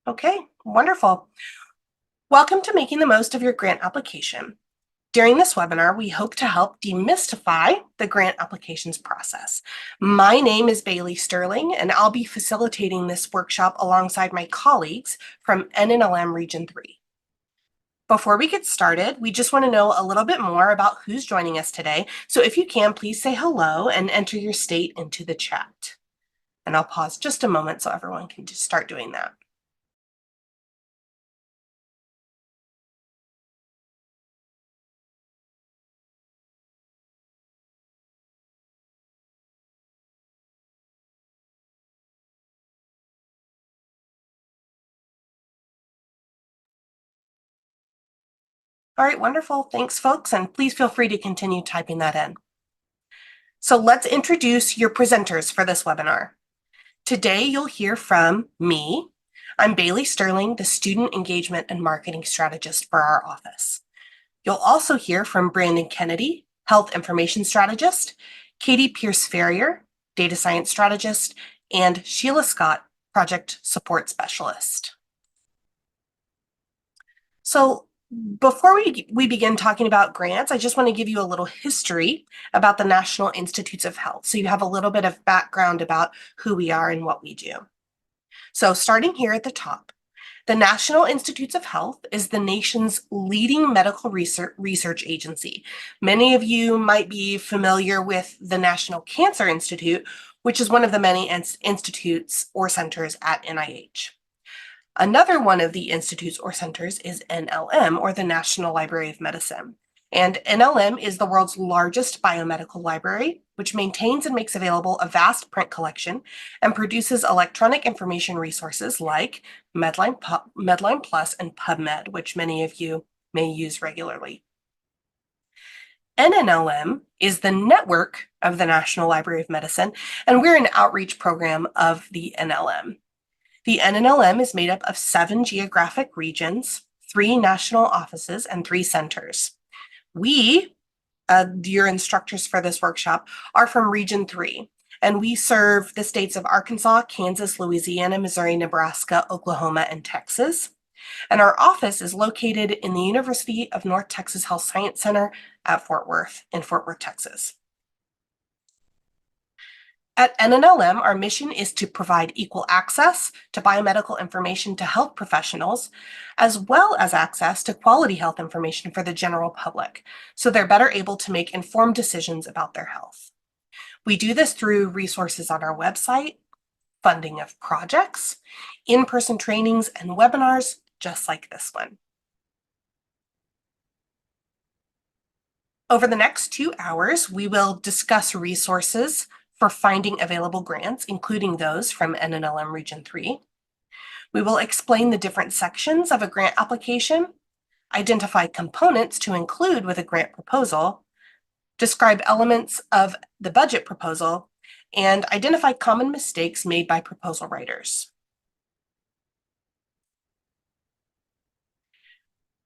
Okay, wonderful. Welcome to making the most of your grant application. During this webinar, we hope to help demystify the grant applications process. My name is Bailey Sterling, and I'll be facilitating this workshop alongside my colleagues from NNLM Region 3. Before we get started, we just want to know a little bit more about who's joining us today. So if you can, please say hello and enter your state into the chat. And I'll pause just a moment so everyone can just start doing that. All right, wonderful. Thanks, folks, and please feel free to continue typing that in. So let's introduce your presenters for this webinar. Today, you'll hear from me. I'm Bailey Sterling, the Student Engagement and Marketing Strategist for our office. You'll also hear from Brandon Kennedy, Health Information Strategist, Katie Pierce-Ferrier, Data Science Strategist, and Sheila Scott, Project Support Specialist. So before we begin talking about grants, I just want to give you a little history about the National Institutes of Health, so you have a little bit of background about who we are and what we do. So starting here at the top, the National Institutes of Health is the nation's leading medical research agency. Many of you might be familiar with the National Cancer Institute, which is one of the many institutes or centers at NIH. Another one of the institutes or centers is NLM, or the National Library of Medicine. And NLM is the world's largest biomedical library, which maintains and makes available a vast print collection and produces electronic information resources like Medline Plus and PubMed, which many of you may use regularly. NNLM is the network of the National Library of Medicine, and we're an outreach program of the NLM. The NNLM is made up of 7 geographic regions, 3 national offices, and 3 centers. We, your instructors for this workshop, are from Region 3, and we serve the states of Arkansas, Kansas, Louisiana, Missouri, Nebraska, Oklahoma, and Texas. And our office is located in the University of North Texas Health Science Center at Fort Worth, Texas. At NNLM, our mission is to provide equal access to biomedical information to health professionals, as well as access to quality health information for the general public, so they're better able to make informed decisions about their health. We do this through resources on our website, funding of projects, in-person trainings, and webinars just like this one. Over the next 2 hours, we will discuss resources for finding available grants, including those from NNLM Region 3. We will explain the different sections of a grant application, identify components to include with a grant proposal, describe elements of the budget proposal, and identify common mistakes made by proposal writers.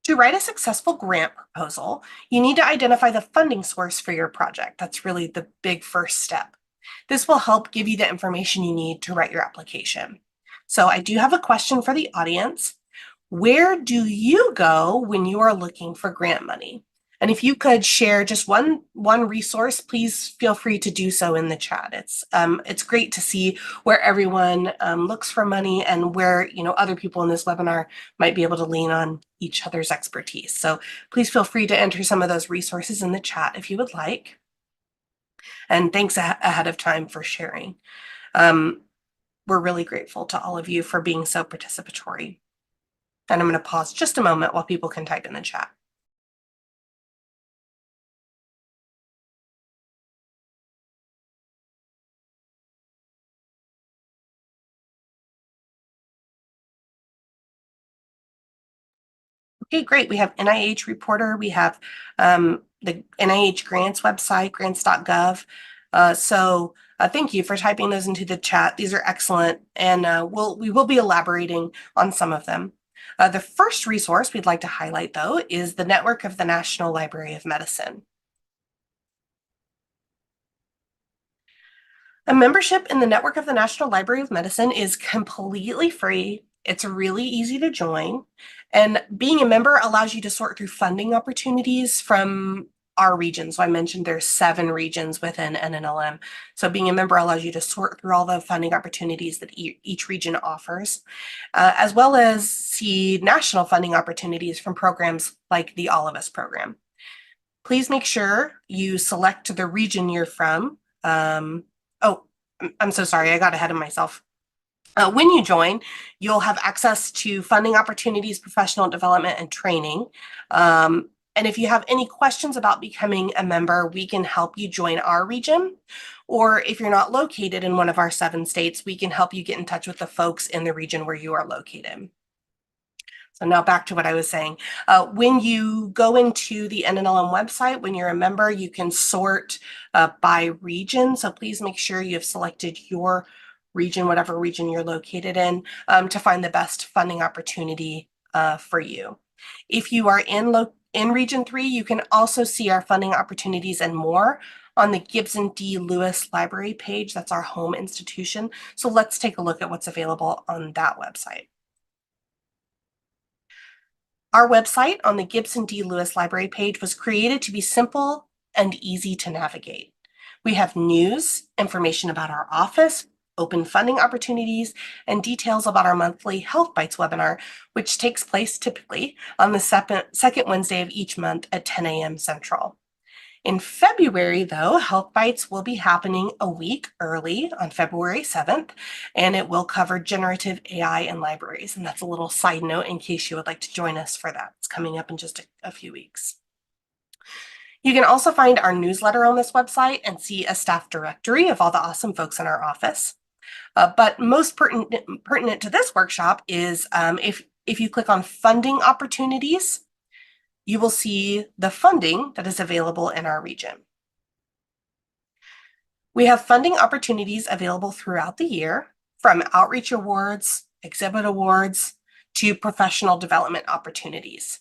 To write a successful grant proposal, you need to identify the funding source for your project. That's really the big first step. This will help give you the information you need to write your application. So I do have a question for the audience. Where do you go when you are looking for grant money? And if you could share just one resource, please feel free to do so in the chat. It's great to see where everyone looks for money and where other people in this webinar might be able to lean on each other's expertise. So please feel free to enter some of those resources in the chat if you would like. And thanks ahead of time for sharing. We're really grateful to all of you for being so participatory. And I'm going to pause just a moment while people can type in the chat. Okay, great. We have NIH Reporter. We have the NIH Grants website, grants.gov. Thank you for typing those into the chat. These are excellent, and we will be elaborating on some of them. The first resource we'd like to highlight, though, is the network of the National Library of Medicine. A membership in the network of the National Library of Medicine is completely free. It's really easy to join. And being a member allows you to sort through funding opportunities from our region. So I mentioned there's 7 regions within NNLM. So being a member allows you to sort through all the funding opportunities that each region offers, as well as see national funding opportunities from programs like the All of Us program. Please make sure you select the region you're from. Oh, I'm so sorry, I got ahead of myself. When you join, you'll have access to funding opportunities, professional development, and training. And if you have any questions about becoming a member, we can help you join our region. Or if you're not located in one of our 7 states, we can help you get in touch with the folks in the region where you are located. So now back to what I was saying. When you go into the NNLM website, when you're a member, you can sort by region. So please make sure you have selected your region, whatever region you're located in, to find the best funding opportunity for you. If you are in Region 3, you can also see our funding opportunities and more on the Gibson D. Lewis Library page. That's our home institution. So let's take a look at what's available on that website. Our website on the Gibson D. Lewis Library page was created to be simple and easy to navigate. We have news, information about our office, open funding opportunities, and details about our monthly Health Bites webinar, which takes place typically on the second Wednesday of each month at 10 a.m. Central. In February, though, Health Bites will be happening a week early on February 7th, and it will cover generative AI and libraries. And that's a little side note in case you would like to join us for that. It's coming up in just a few weeks. You can also find our newsletter on this website and see a staff directory of all the awesome folks in our office. But most pertinent to this workshop is if you click on funding opportunities, you will see the funding that is available in our region. We have funding opportunities available throughout the year, from outreach awards, exhibit awards, to professional development opportunities.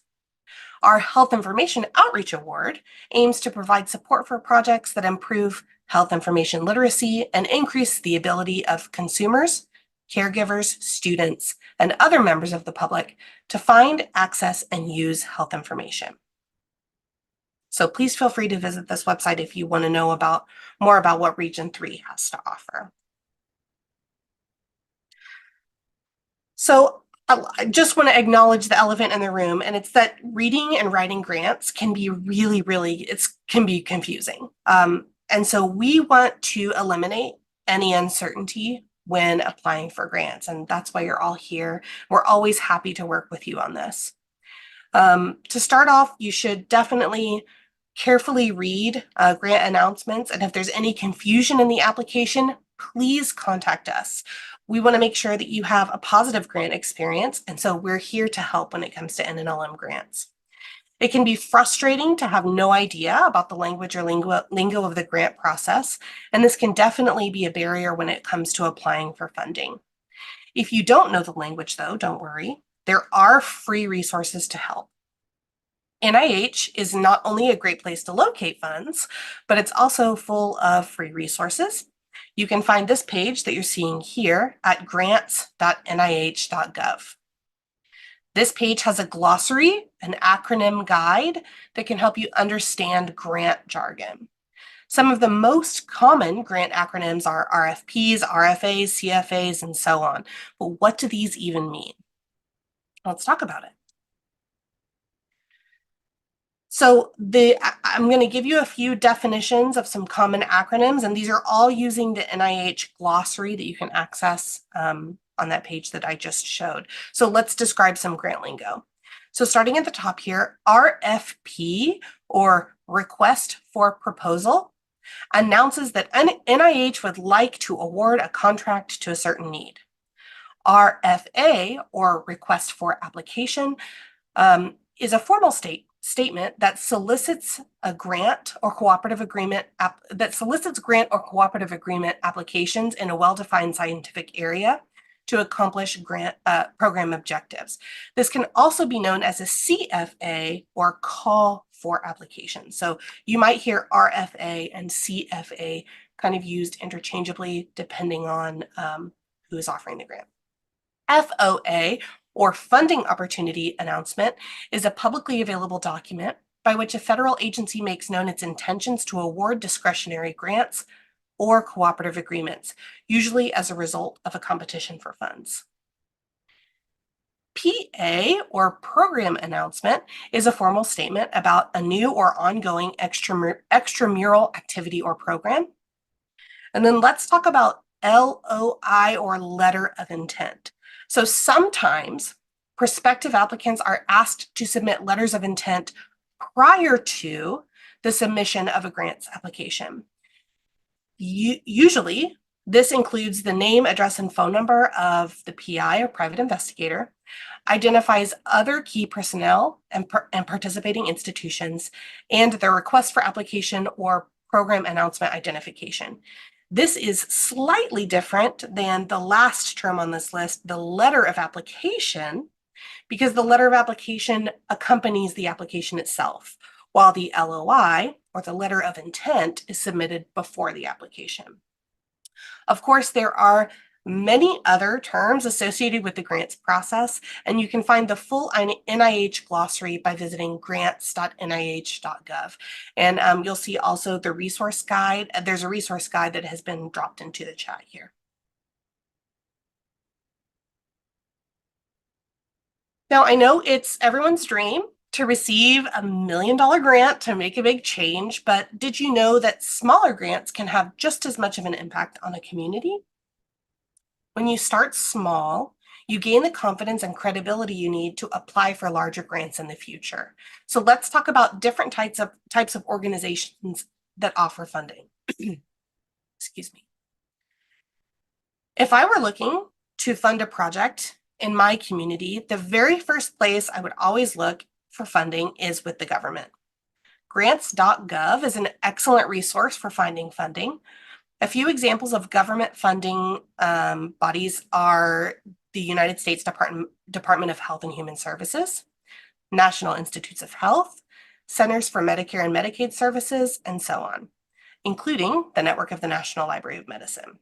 Our Health Information Outreach Award aims to provide support for projects that improve health information literacy and increase the ability of consumers, caregivers, students, and other members of the public to find, access, and use health information. So please feel free to visit this website if you want to know more about what Region 3 has to offer. So I just want to acknowledge the elephant in the room, and it's that reading and writing grants can be can be confusing. And so we want to eliminate any uncertainty when applying for grants, and that's why you're all here. We're always happy to work with you on this. To start off, you should definitely carefully read grant announcements, and if there's any confusion in the application, please contact us. We want to make sure that you have a positive grant experience, and so we're here to help when it comes to NNLM grants. It can be frustrating to have no idea about the language or lingo of the grant process, and this can definitely be a barrier when it comes to applying for funding. If you don't know the language, though, don't worry. There are free resources to help. NIH is not only a great place to locate funds, but it's also full of free resources. You can find this page that you're seeing here at grants.nih.gov. This page has a glossary, an acronym guide that can help you understand grant jargon. Some of the most common grant acronyms are RFPs, RFAs, CFAs, and so on. But what do these even mean? Let's talk about it. So I'm going to give you a few definitions of some common acronyms, and these are all using the NIH glossary that you can access on that page that I just showed. So let's describe some grant lingo. So starting at the top here, RFP, or Request for Proposal, announces that NIH would like to award a contract to a certain need. RFA, or Request for Application, is a formal statement that solicits a grant or cooperative agreement applications in a well-defined scientific area to accomplish grant program objectives. This can also be known as a CFA, or call for application. So you might hear RFA and CFA kind of used interchangeably depending on who is offering the grant. FOA, or Funding Opportunity Announcement, is a publicly available document by which a federal agency makes known its intentions to award discretionary grants or cooperative agreements, usually as a result of a competition for funds. PA, or Program Announcement, is a formal statement about a new or ongoing extramural activity or program. And then let's talk about LOI, or Letter of Intent. So sometimes prospective applicants are asked to submit letters of intent prior to the submission of a grants application. Usually, this includes the name, address, and phone number of the PI or private investigator, identifies other key personnel and participating institutions, and their request for application or program announcement identification. This is slightly different than the last term on this list, the letter of application, because the letter of application accompanies the application itself, while the LOI, or the letter of intent, is submitted before the application. Of course, there are many other terms associated with the grants process, and you can find the full NIH glossary by visiting grants.nih.gov. And you'll see also the resource guide. There's a resource guide that has been dropped into the chat here. Now, I know it's everyone's dream to receive a $1 million grant to make a big change, but did you know that smaller grants can have just as much of an impact on a community? When you start small, you gain the confidence and credibility you need to apply for larger grants in the future. So let's talk about different types of organizations that offer funding. Excuse me. If I were looking to fund a project in my community, the very first place I would always look for funding is with the government. Grants.gov is an excellent resource for finding funding. A few examples of government funding bodies are the United States Department of Health and Human Services, National Institutes of Health, Centers for Medicare and Medicaid Services, and so on, including the network of the National Library of Medicine.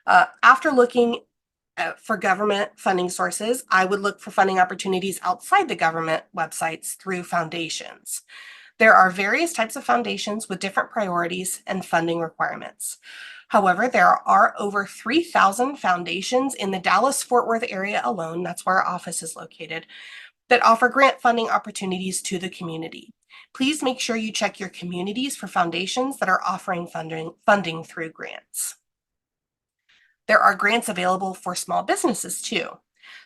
After looking for government funding sources, I would look for funding opportunities outside the government websites through foundations. There are various types of foundations with different priorities and funding requirements. However, there are over 3,000 foundations in the Dallas-Fort Worth area alone, that's where our office is located, that offer grant funding opportunities to the community. Please make sure you check your communities for foundations that are offering funding through grants. There are grants available for small businesses too.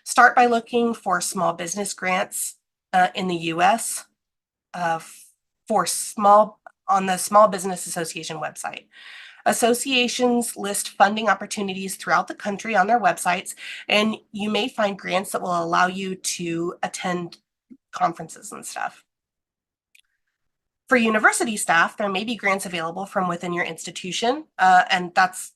Start by looking for small business grants in the US on the Small Business Association website. Associations list funding opportunities throughout the country on their websites, and you may find grants that will allow you to attend conferences and stuff. For university staff, there may be grants available from within your institution, and that's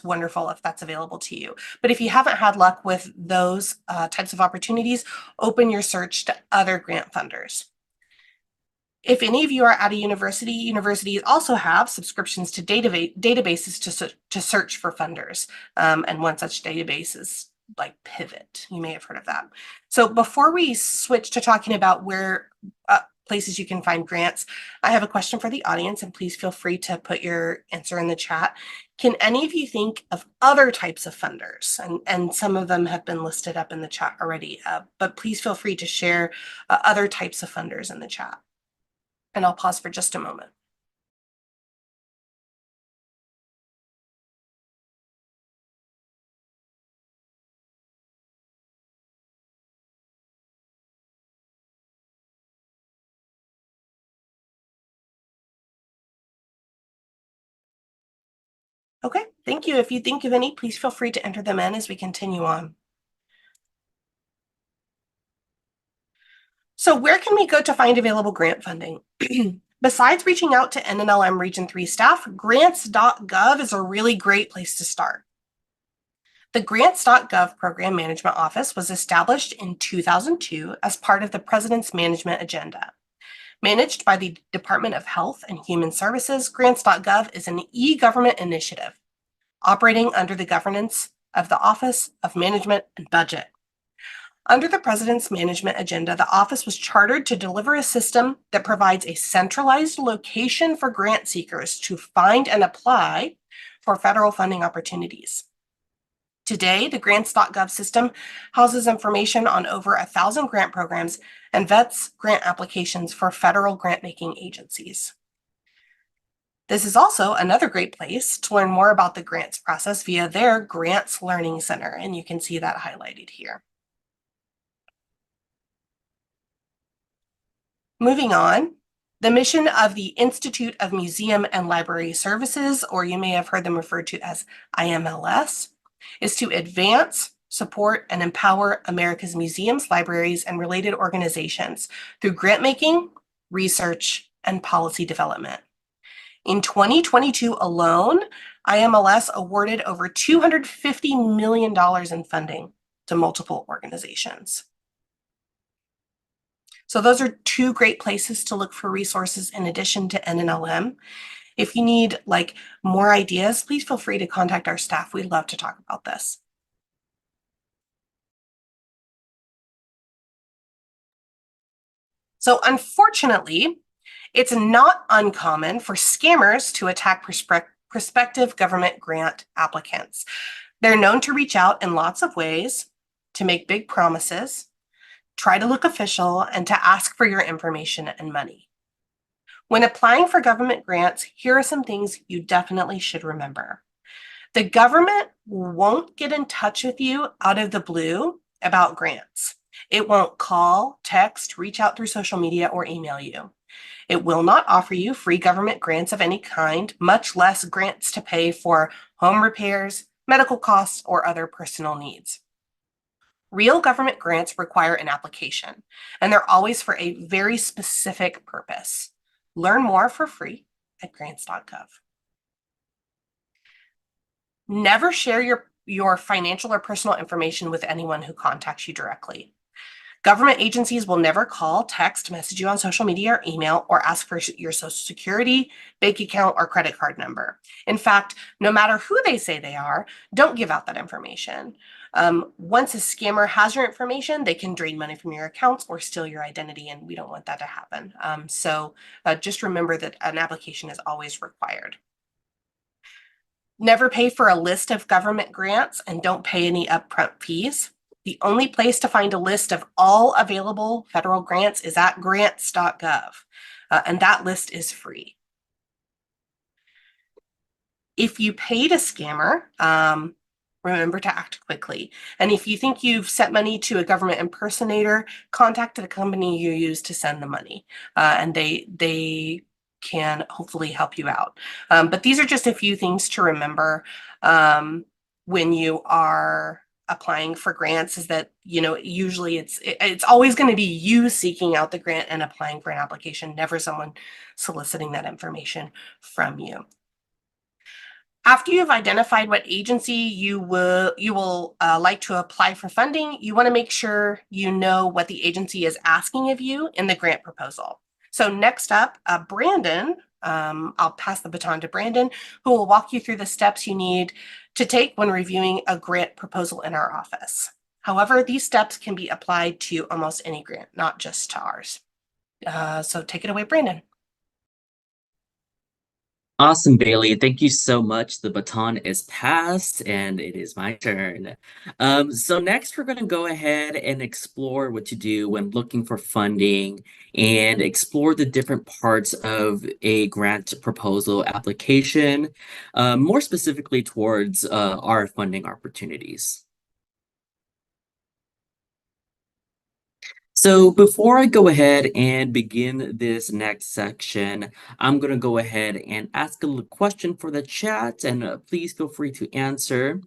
wonderful if that's available to you. But if you haven't had luck with those types of opportunities, open your search to other grant funders. If any of you are at a university, universities also have subscriptions to databases to search for funders. And one such database is like Pivot. You may have heard of that. So before we switch to talking about where places you can find grants, I have a question for the audience, and please feel free to put your answer in the chat. Can any of you think of other types of funders? And some of them have been listed up in the chat already, but please feel free to share other types of funders in the chat. And I'll pause for just a moment. Okay, thank you. If you think of any, please feel free to enter them in as we continue on. So where can we go to find available grant funding? Besides reaching out to NNLM Region 3 staff, grants.gov is a really great place to start. The grants.gov Program Management Office was established in 2002 as part of the President's Management Agenda. Managed by the Department of Health and Human Services, grants.gov is an e-government initiative operating under the governance of the Office of Management and Budget. Under the President's management agenda, the office was chartered to deliver a system that provides a centralized location for grant seekers to find and apply for federal funding opportunities. Today, the grants.gov system houses information on over 1,000 grant programs and vets grant applications for federal grant-making agencies. This is also another great place to learn more about the grants process via their Grants Learning Center, and you can see that highlighted here. Moving on, the mission of the Institute of Museum and Library Services, or you may have heard them referred to as IMLS, is to advance, support, and empower America's museums, libraries, and related organizations through grant-making, research, and policy development. In 2022 alone, IMLS awarded over $250 million in funding to multiple organizations. So those are two great places to look for resources in addition to NNLM. If you need more ideas, please feel free to contact our staff. We'd love to talk about this. So unfortunately, it's not uncommon for scammers to attack prospective government grant applicants. They're known to reach out in lots of ways, to make big promises, try to look official, and to ask for your information and money. When applying for government grants, here are some things you definitely should remember. The government won't get in touch with you out of the blue about grants. It won't call, text, reach out through social media, or email you. It will not offer you free government grants of any kind, much less grants to pay for home repairs, medical costs, or other personal needs. Real government grants require an application, and they're always for a very specific purpose. Learn more for free at grants.gov. Never share your financial or personal information with anyone who contacts you directly. Government agencies will never call, text, message you on social media or email, or ask for your social security, bank account, or credit card number. In fact, no matter who they say they are, don't give out that information. Once a scammer has your information, they can drain money from your accounts or steal your identity, and we don't want that to happen. So just remember that an application is always required. Never pay for a list of government grants, and don't pay any upfront fees. The only place to find a list of all available federal grants is at grants.gov, and that list is free. If you paid a scammer, remember to act quickly. And if you think you've sent money to a government impersonator, contact the company you use to send the money, and they can hopefully help you out. But these are just a few things to remember when you are applying for grants, is that, usually it's always going to be you seeking out the grant and applying for an application, never someone soliciting that information from you. After you've identified what agency you will like to apply for funding, you want to make sure you know what the agency is asking of you in the grant proposal. So next up, Brandon, I'll pass the baton to Brandon, who will walk you through the steps you need to take when reviewing a grant proposal in our office. However, these steps can be applied to almost any grant, not just to ours. So take it away, Brandon. Awesome, Bailey. Thank you so much. The baton is passed and it is my turn. So next we're going to go ahead and explore what to do when looking for funding and explore the different parts of a grant proposal application, more specifically towards our funding opportunities. So before I go ahead and begin this next section, I'm going to go ahead and ask a question for the chat, and please feel free to answer.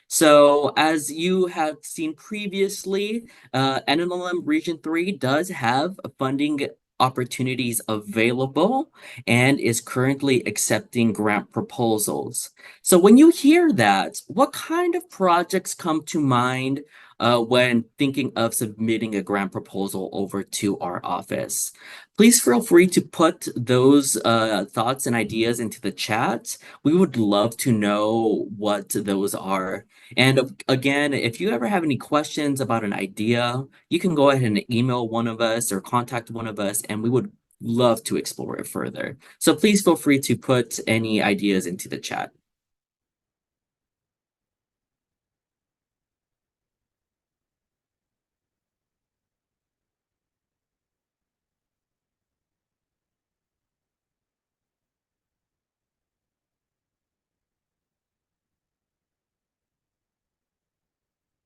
So as you have seen previously, NNLM Region 3 does have funding opportunities available and is currently accepting grant proposals. So when you hear that, what kind of projects come to mind when thinking of submitting a grant proposal over to our office. Please feel free to put those thoughts and ideas into the chat. We would love to know what those are. And again, if you ever have any questions about an idea, you can go ahead and email one of us or contact one of us, and we would love to explore it further. So please feel free to put any ideas into the chat.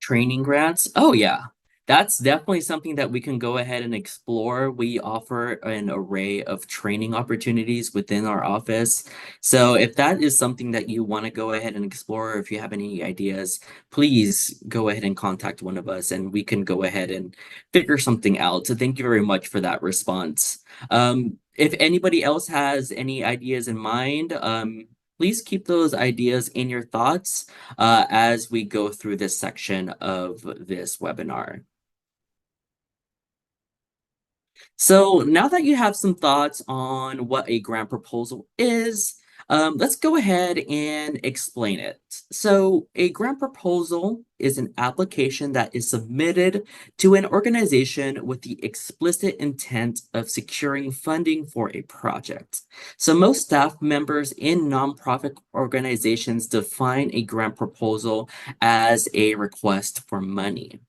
Training grants? Oh, yeah. That's definitely something that we can go ahead and explore. We offer an array of training opportunities within our office. So if that is something that you want to go ahead and explore, or if you have any ideas, please go ahead and contact one of us and we can go ahead and figure something out. So thank you very much for that response. If anybody else has any ideas in mind, please keep those ideas in your thoughts as we go through this section of this webinar. So now that you have some thoughts on what a grant proposal is, let's go ahead and explain it. So a grant proposal is an application that is submitted to an organization with the explicit intent of securing funding for a project. So most staff members in nonprofit organizations define a grant proposal as a request for money.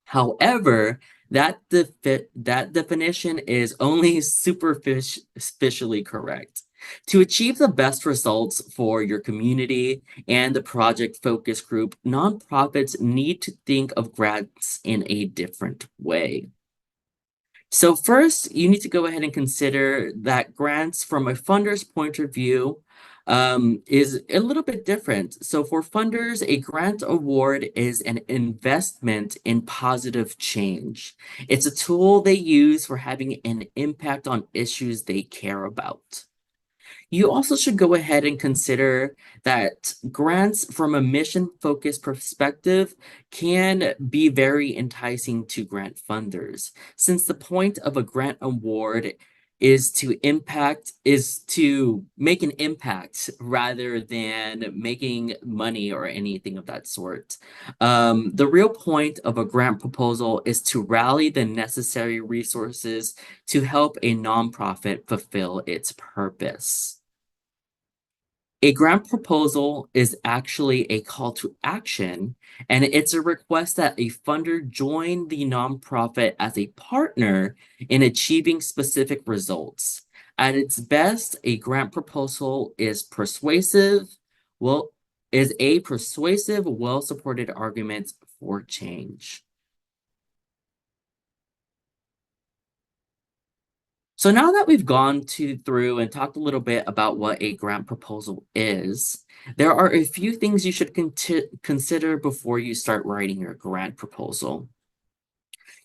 However, that definition is only superficially correct. To achieve the best results for your community and the project focus group, nonprofits need to think of grants in a different way. So first, you need to go ahead and consider that grants from a funder's point of view is a little bit different. So for funders, a grant award is an investment in positive change. It's a tool they use for having an impact on issues they care about. You also should go ahead and consider that grants from a mission-focused perspective can be very enticing to grant funders, since the point of a grant award is to make an impact rather than making money or anything of that sort. The real point of a grant proposal is to rally the necessary resources to help a nonprofit fulfill its purpose. A grant proposal is actually a call to action, and it's a request that a funder join the nonprofit as a partner in achieving specific results. At its best, a grant proposal well, is a persuasive, well-supported argument for change. So now that we've gone through and talked a little bit about what a grant proposal is, there are a few things you should consider before you start writing your grant proposal.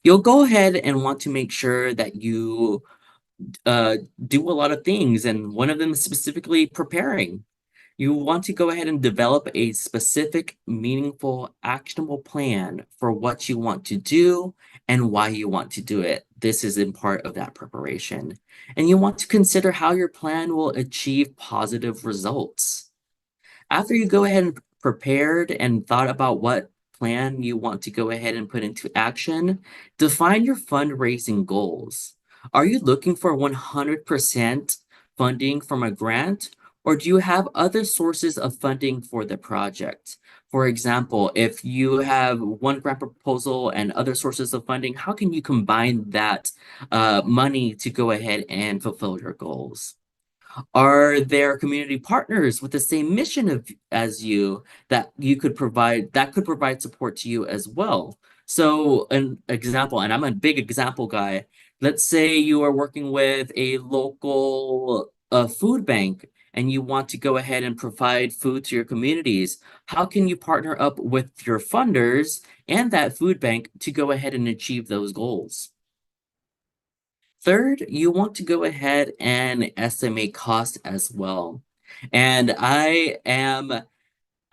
You'll go ahead and want to make sure that you do a lot of things, and one of them is specifically preparing. You want to go ahead and develop a specific, meaningful, actionable plan for what you want to do and why you want to do it. This is in part of that preparation. And you want to consider how your plan will achieve positive results. After you go ahead and prepared and thought about what plan you want to go ahead and put into action, define your fundraising goals. Are you looking for 100% funding from a grant, or do you have other sources of funding for the project? For example, if you have one grant proposal and other sources of funding, how can you combine that money to go ahead and fulfill your goals? Are there community partners with the same mission as you that could provide support to you as well? So an example, and I'm a big example guy. Let's say you are working with a local food bank and you want to go ahead and provide food to your communities. How can you partner up with your funders and that food bank to go ahead and achieve those goals? Third, you want to go ahead and estimate cost as well. And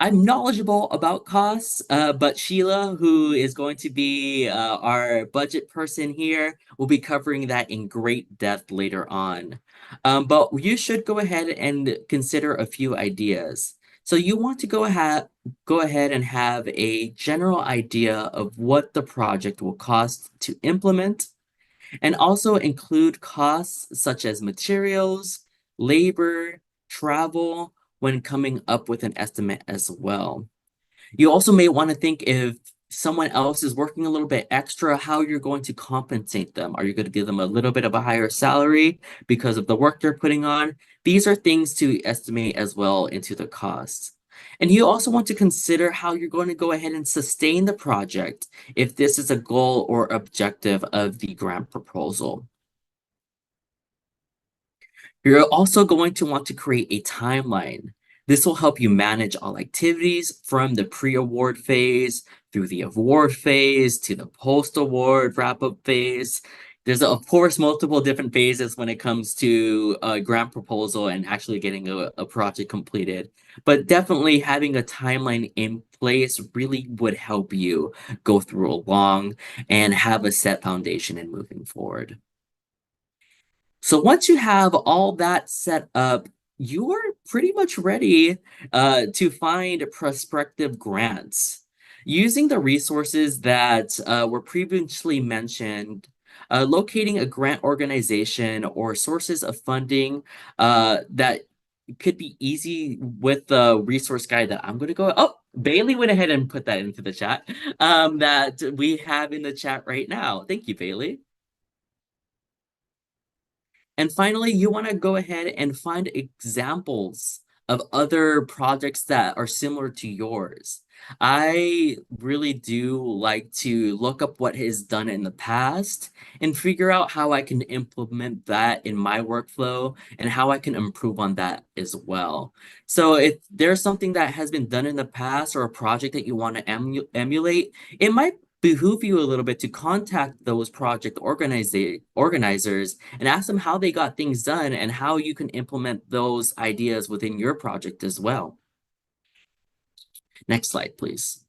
I'm knowledgeable about costs, but Sheila, who is going to be our budget person here, will be covering that in great depth later on. But you should go ahead and consider a few ideas. So you want to go ahead and have a general idea of what the project will cost to implement, and also include costs such as materials, labor, travel when coming up with an estimate as well. You also may want to think if someone else is working a little bit extra, how you're going to compensate them. Are you going to give them a little bit of a higher salary because of the work they're putting on? These are things to estimate as well into the cost. And you also want to consider how you're going to go ahead and sustain the project if this is a goal or objective of the grant proposal. You're also going to want to create a timeline. This will help you manage all activities from the pre-award phase through the award phase to the post-award wrap-up phase. There's, of course, multiple different phases when it comes to a grant proposal and actually getting a project completed. But definitely having a timeline in place really would help you go through along and have a set foundation in moving forward. So once you have all that set up, you are pretty much ready to find prospective grants. Using the resources that were previously mentioned, locating a grant organization or sources of funding that could be easy with the resource guide that I'm going to go. Oh, Bailey went ahead and put that into the chat that we have in the chat right now. Thank you, Bailey. And finally, you want to go ahead and find examples of other projects that are similar to yours. I really do like to look up what is done in the past and figure out how I can implement that in my workflow and how I can improve on that as well. So if there's something that has been done in the past or a project that you want to emulate, it might behoove you a little bit to contact those project organizers and ask them how they got things done and how you can implement those ideas within your project as well. Next slide, please.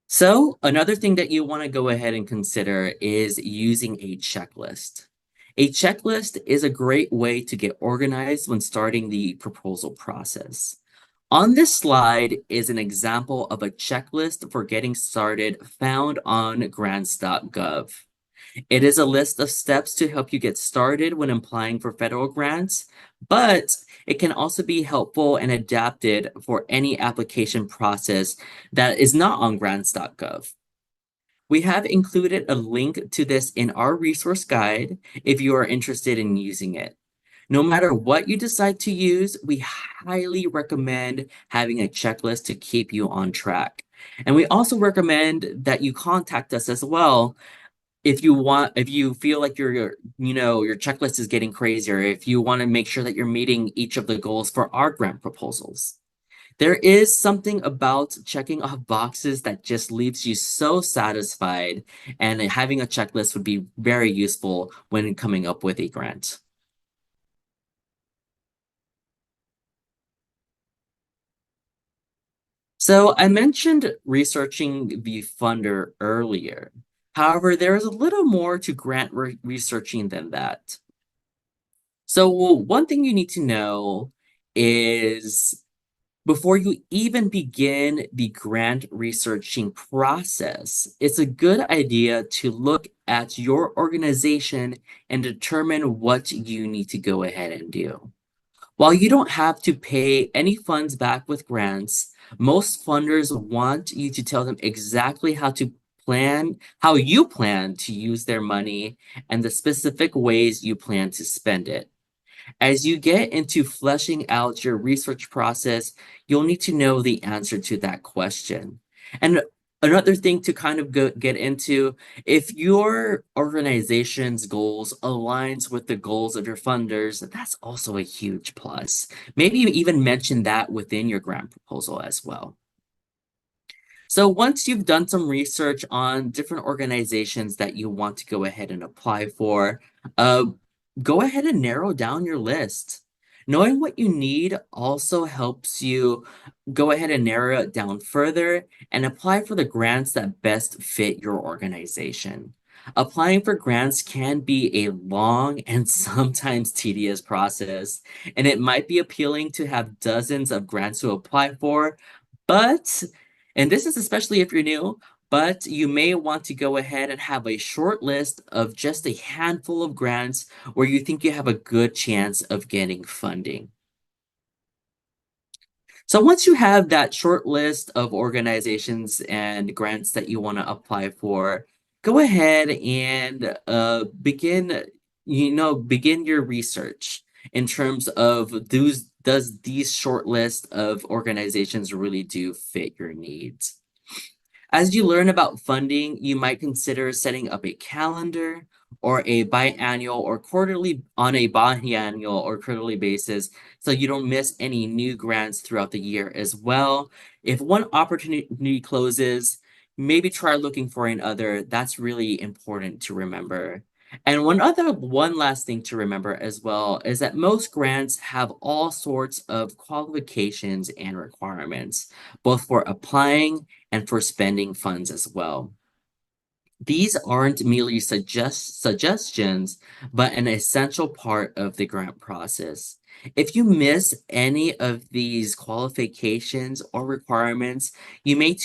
So another thing that you want to go ahead and consider is using a checklist. A checklist is a great way to get organized when starting the proposal process. On this slide is an example of a checklist for getting started found on grants.gov. It is a list of steps to help you get started when applying for federal grants, but it can also be helpful and adapted for any application process that is not on grants.gov. We have included a link to this in our resource guide if you are interested in using it. No matter what you decide to use, we highly recommend having a checklist to keep you on track. And we also recommend that you contact us as well if you feel like your checklist is getting crazier, if you want to make sure that you're meeting each of the goals for our grant proposals. There is something about checking off boxes that just leaves you so satisfied, and having a checklist would be very useful when coming up with a grant. So I mentioned researching the funder earlier. However, there is a little more to grant researching than that. So one thing you need to know is before you even begin the grant researching process, it's a good idea to look at your organization and determine what you need to go ahead and do. While you don't have to pay any funds back with grants, most funders want you to tell them exactly how you plan to use their money and the specific ways you plan to spend it. As you get into fleshing out your research process, you'll need to know the answer to that question. And another thing to kind of get into, if your organization's goals aligns with the goals of your funders, that's also a huge plus. Maybe you even mention that within your grant proposal as well. So once you've done some research on different organizations that you want to go ahead and apply for, uh, go ahead and narrow down your list. Knowing what you need also helps you go ahead and narrow it down further and apply for the grants that best fit your organization. Applying for grants can be a long and sometimes tedious process, and it might be appealing to have dozens of grants to apply for, but, and this is especially if you're new, but you may want to go ahead and have a short list of just a handful of grants where you think you have a good chance of getting funding. So once you have that short list of organizations and grants that you want to apply for, go ahead and begin your research in terms of does these short list of organizations really do fit your needs? As you learn about funding, you might consider setting up a calendar or a biannual or quarterly on a biannual or quarterly basis so you don't miss any new grants throughout the year as well. If one opportunity closes, maybe try looking for another. That's really important to remember. And one last thing to remember as well is that most grants have all sorts of qualifications and requirements, both for applying and for spending funds as well. These aren't merely suggestions, but an essential part of the grant process. If you miss any of these qualifications or requirements, you may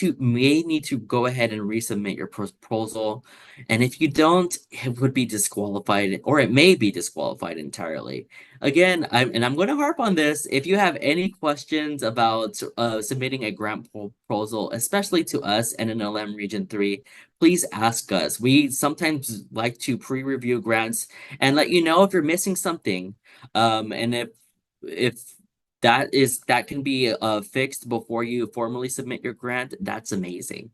need to go ahead and resubmit your proposal. And if you don't, it would be disqualified, or it may be disqualified entirely. Again, I'm going to harp on this. If you have any questions about submitting a grant proposal, especially to us, NNLM Region 3, please ask us. We sometimes like to pre-review grants and let you know if you're missing something. And if that can be fixed before you formally submit your grant, that's amazing.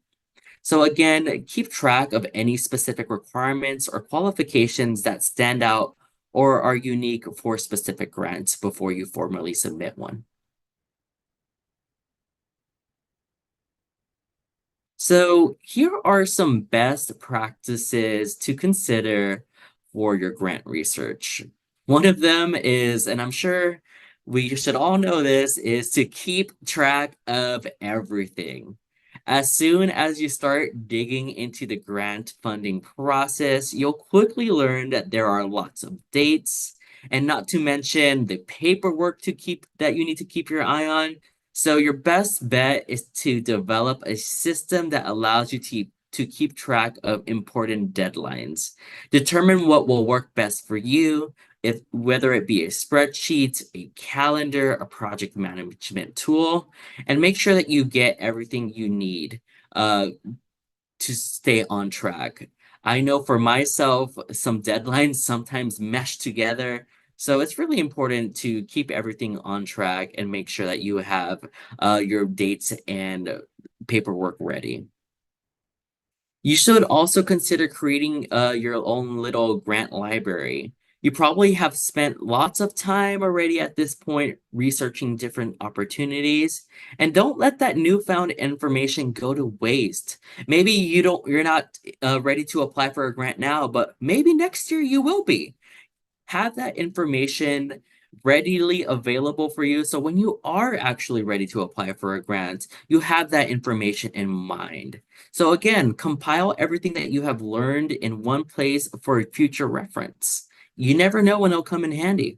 So again, keep track of any specific requirements or qualifications that stand out or are unique for specific grants before you formally submit one. So here are some best practices to consider for your grant research. One of them is, and I'm sure we should all know this, is to keep track of everything. As soon as you start digging into the grant funding process, you'll quickly learn that there are lots of dates, and not to mention the paperwork that you need to keep your eye on. So your best bet is to develop a system that allows you to keep track of important deadlines. Determine what will work best for you, if whether it be a spreadsheet, a calendar, a project management tool, and make sure that you get everything you need to stay on track. I know for myself, some deadlines sometimes mesh together. So it's really important to keep everything on track and make sure that you have your dates and paperwork ready. You should also consider creating your own little grant library. You probably have spent lots of time already at this point researching different opportunities, and don't let that newfound information go to waste. Maybe you're not ready to apply for a grant now, but maybe next year you will be. Have that information readily available for you. So when you are actually ready to apply for a grant, you have that information in mind. So again, compile everything that you have learned in one place for future reference. You never know when it'll come in handy.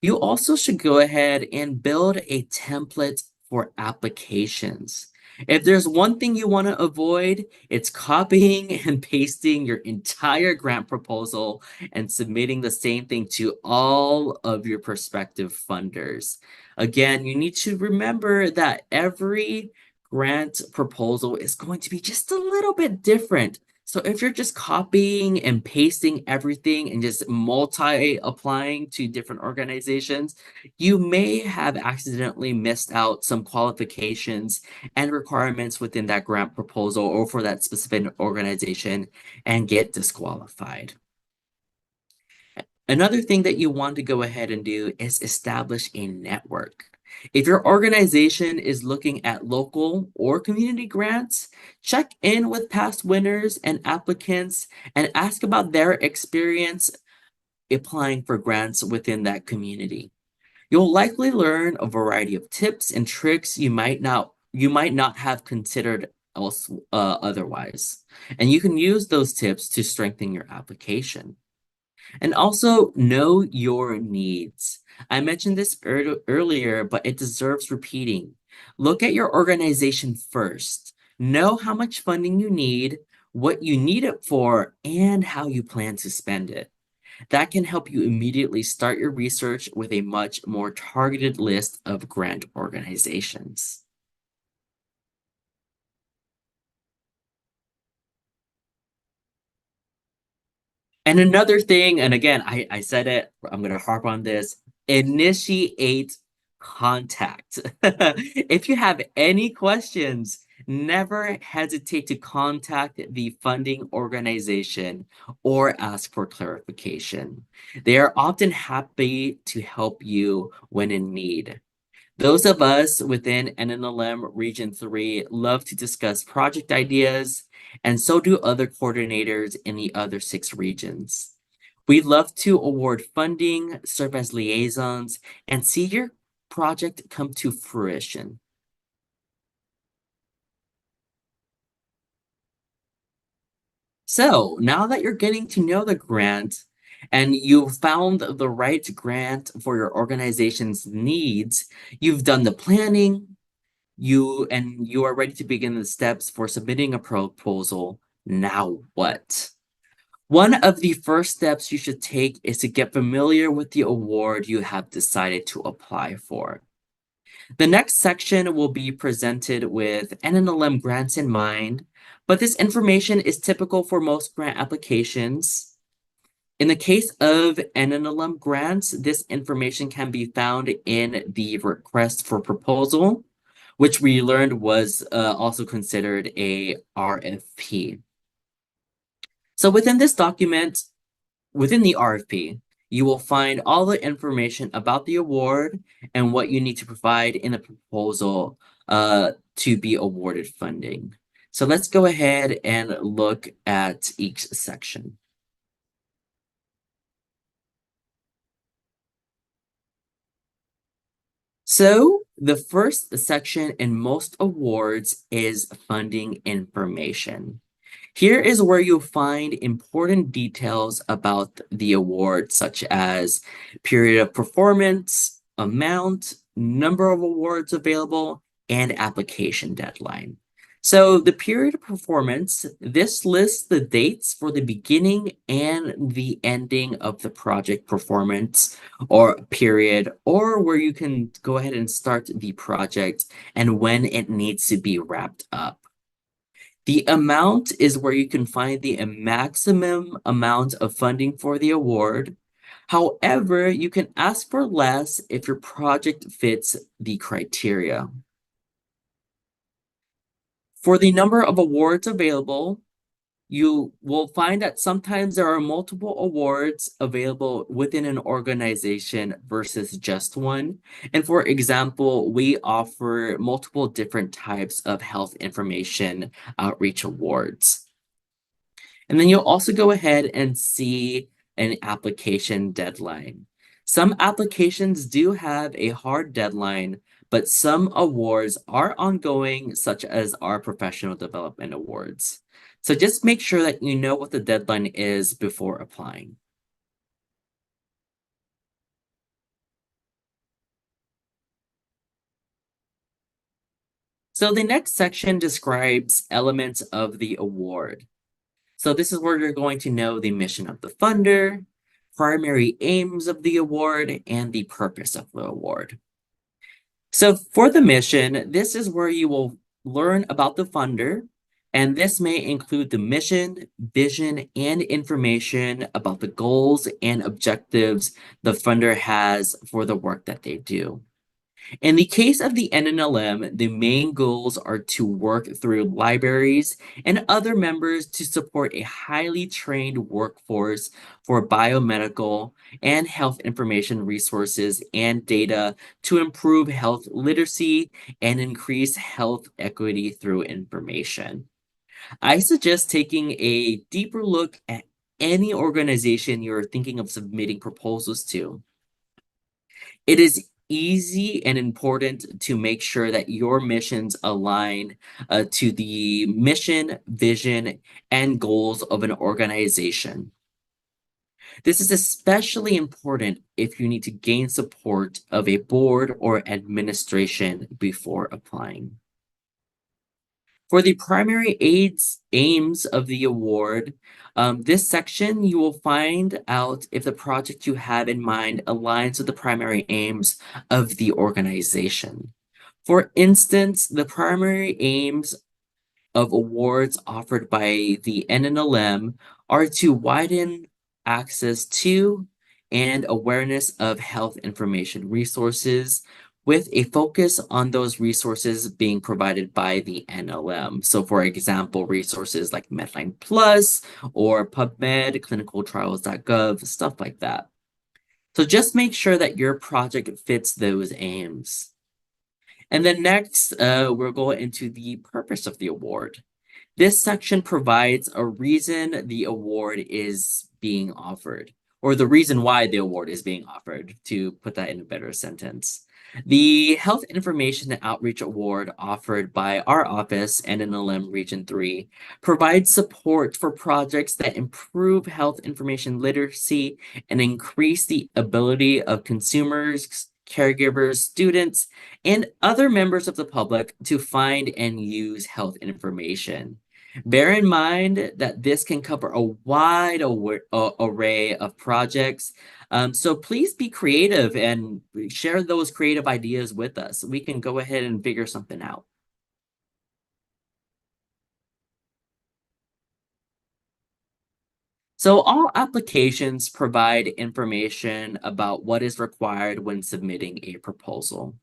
You also should go ahead and build a template for applications. If there's one thing you want to avoid, it's copying and pasting your entire grant proposal and submitting the same thing to all of your prospective funders. Again, you need to remember that every grant proposal is going to be just a little bit different. So if you're just copying and pasting everything and just multi-applying to different organizations, you may have accidentally missed out some qualifications and requirements within that grant proposal or for that specific organization and get disqualified. Another thing that you want to go ahead and do is establish a network. If your organization is looking at local or community grants, check in with past winners and applicants and ask about their experience applying for grants within that community. You'll likely learn a variety of tips and tricks you might not have considered otherwise. And you can use those tips to strengthen your application. And also know your needs. I mentioned this earlier, but it deserves repeating. Look at your organization first. Know how much funding you need, what you need it for, and how you plan to spend it. That can help you immediately start your research with a much more targeted list of grant organizations. And another thing, and again, I said it, I'm going to harp on this, initiate contact. If you have any questions, never hesitate to contact the funding organization or ask for clarification. They are often happy to help you when in need. Those of us within NNLM Region 3 love to discuss project ideas, and so do other coordinators in the other 6 regions. We love to award funding, serve as liaisons, and see your project come to fruition. So now that you're getting to know the grant and you've found the right grant for your organization's needs, you've done the planning, you are ready to begin the steps for submitting a proposal. Now what? One of the first steps you should take is to get familiar with the award you have decided to apply for. The next section will be presented with NNLM grants in mind, but this information is typical for most grant applications. In the case of NNLM grants, this information can be found in the request for proposal, which we learned was also considered a RFP. So within this document, within the RFP, you will find all the information about the award and what you need to provide in the proposal to be awarded funding. So let's go ahead and look at each section. So the first section in most awards is funding information. Here is where you'll find important details about the award, such as period of performance, amount, number of awards available, and application deadline. So the period of performance, this lists the dates for the beginning and the ending of the project performance or period, or where you can go ahead and start the project and when it needs to be wrapped up. The amount is where you can find the maximum amount of funding for the award. However, you can ask for less if your project fits the criteria. For the number of awards available, you will find that sometimes there are multiple awards available within an organization versus just one. And for example, we offer multiple different types of health information outreach awards. And then you'll also go ahead and see an application deadline. Some applications do have a hard deadline, but some awards are ongoing, such as our professional development awards. So just make sure that you know what the deadline is before applying. So the next section describes elements of the award. So this is where you're going to know the mission of the funder, primary aims of the award, and the purpose of the award. So for the mission, this is where you will learn about the funder, and this may include the mission, vision, and information about the goals and objectives the funder has for the work that they do. In the case of the NNLM, the main goals are to work through libraries and other members to support a highly trained workforce for biomedical and health information resources and data to improve health literacy and increase health equity through information. I suggest taking a deeper look any organization you're thinking of submitting proposals to. It is easy and important to make sure that your missions align to the mission, vision, and goals of an organization. This is especially important if you need to gain support of a board or administration before applying. For the primary aims of the award, this section you will find out if the project you have in mind aligns with the primary aims of the organization. For instance, the primary aims of awards offered by the NNLM are to widen access to and awareness of health information resources, with a focus on those resources being provided by the NLM. So, for example, resources like Medline Plus or PubMed, clinicaltrials.gov, stuff like that. So just make sure that your project fits those aims. And then next, we'll go into the purpose of the award. This section provides a reason the award is being offered, or the reason why the award is being offered, to put that in a better sentence. The Health Information Outreach Award offered by our office, NNLM Region 3, provides support for projects that improve health information literacy and increase the ability of consumers, caregivers, students, and other members of the public to find and use health information. Bear in mind that this can cover a wide array of projects. So please be creative and share those creative ideas with us. We can go ahead and figure something out. So all applications provide information about what is required when submitting a proposal.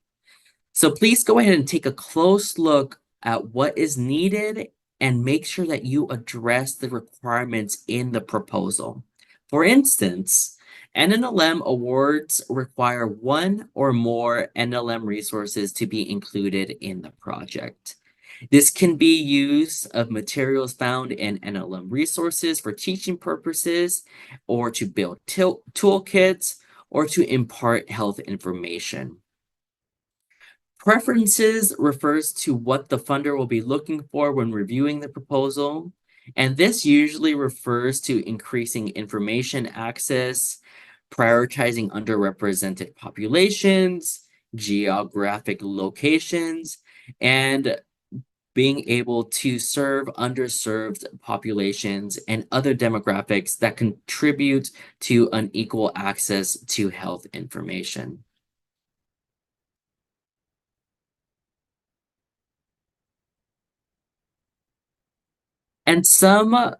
So please go ahead and take a close look at what is needed and make sure that you address the requirements in the proposal. For instance, NNLM awards require one or more NLM resources to be included in the project. This can be use of materials found in NLM resources for teaching purposes, or to build toolkits, or to impart health information. Preferences refers to what the funder will be looking for when reviewing the proposal, and this usually refers to increasing information access, prioritizing underrepresented populations, geographic locations, and being able to serve underserved populations and other demographics that contribute to unequal access to health information. And some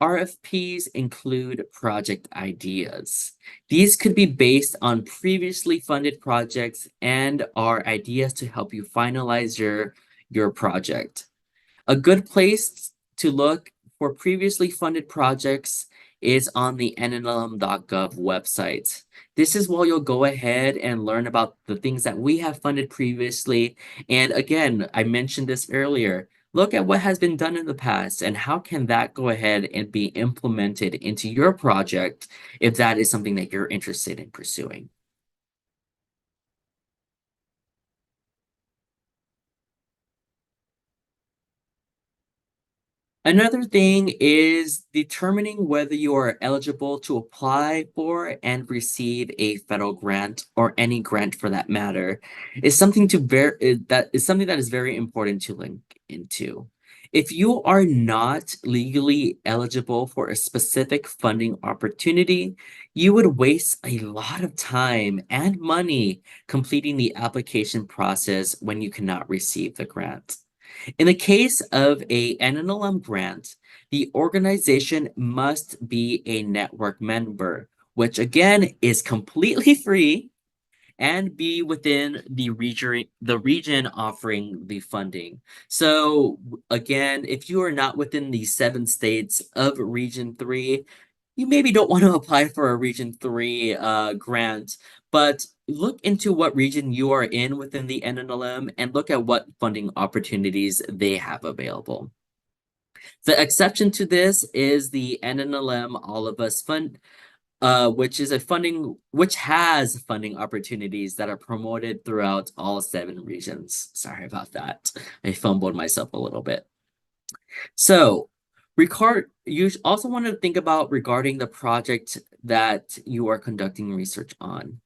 RFPs include project ideas. These could be based on previously funded projects and are ideas to help you finalize your project. A good place to look for previously funded projects is on the NNLM.gov website. This is where you'll go ahead and learn about the things that we have funded previously. And again, I mentioned this earlier. Look at what has been done in the past and how can that go ahead and be implemented into your project if that is something that you're interested in pursuing. Another thing is determining whether you are eligible to apply for and receive a federal grant, or any grant for that matter, is something that is very important to link into. If you are not legally eligible for a specific funding opportunity, you would waste a lot of time and money completing the application process when you cannot receive the grant. In the case of a NNLM grant, the organization must be a network member, which again is completely free, and be within the region offering the funding. So again, if you are not within the 7 states of Region 3, you maybe don't want to apply for a Region 3 grant, but look into what region you are in within the NNLM and look at what funding opportunities they have available. The exception to this is the NNLM All of Us Fund, which has funding opportunities that are promoted throughout all 7 regions. Sorry about that. I fumbled myself a little bit. So, you also want to think about regarding the project that you are conducting research on.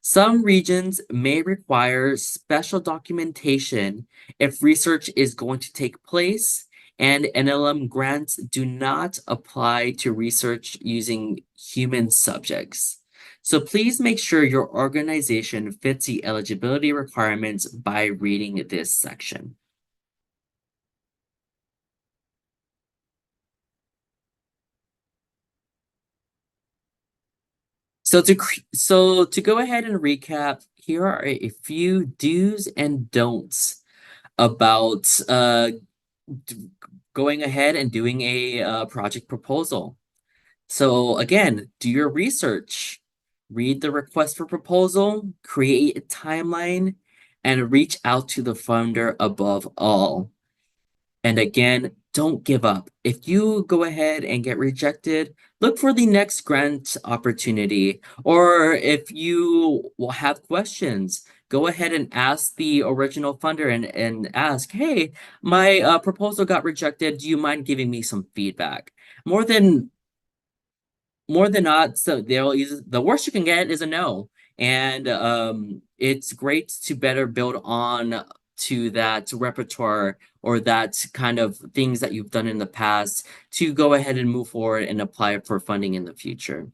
Some regions may require special documentation if research is going to take place, and NLM grants do not apply to research using human subjects. So please make sure your organization fits the eligibility requirements by reading this section. So to go ahead and recap, here are a few do's and don'ts about going ahead and doing a project proposal. So again, do your research, read the request for proposal, create a timeline, and reach out to the funder above all. And again, don't give up. If you go ahead and get rejected, look for the next grant opportunity. Or if you will have questions, go ahead and ask the original funder and ask, hey, my proposal got rejected. Do you mind giving me some feedback? More than more than not, so they'll use the worst you can get is a no. And it's great to better build on to that repertoire or that kind of things that you've done in the past to go ahead and move forward and apply for funding in the future.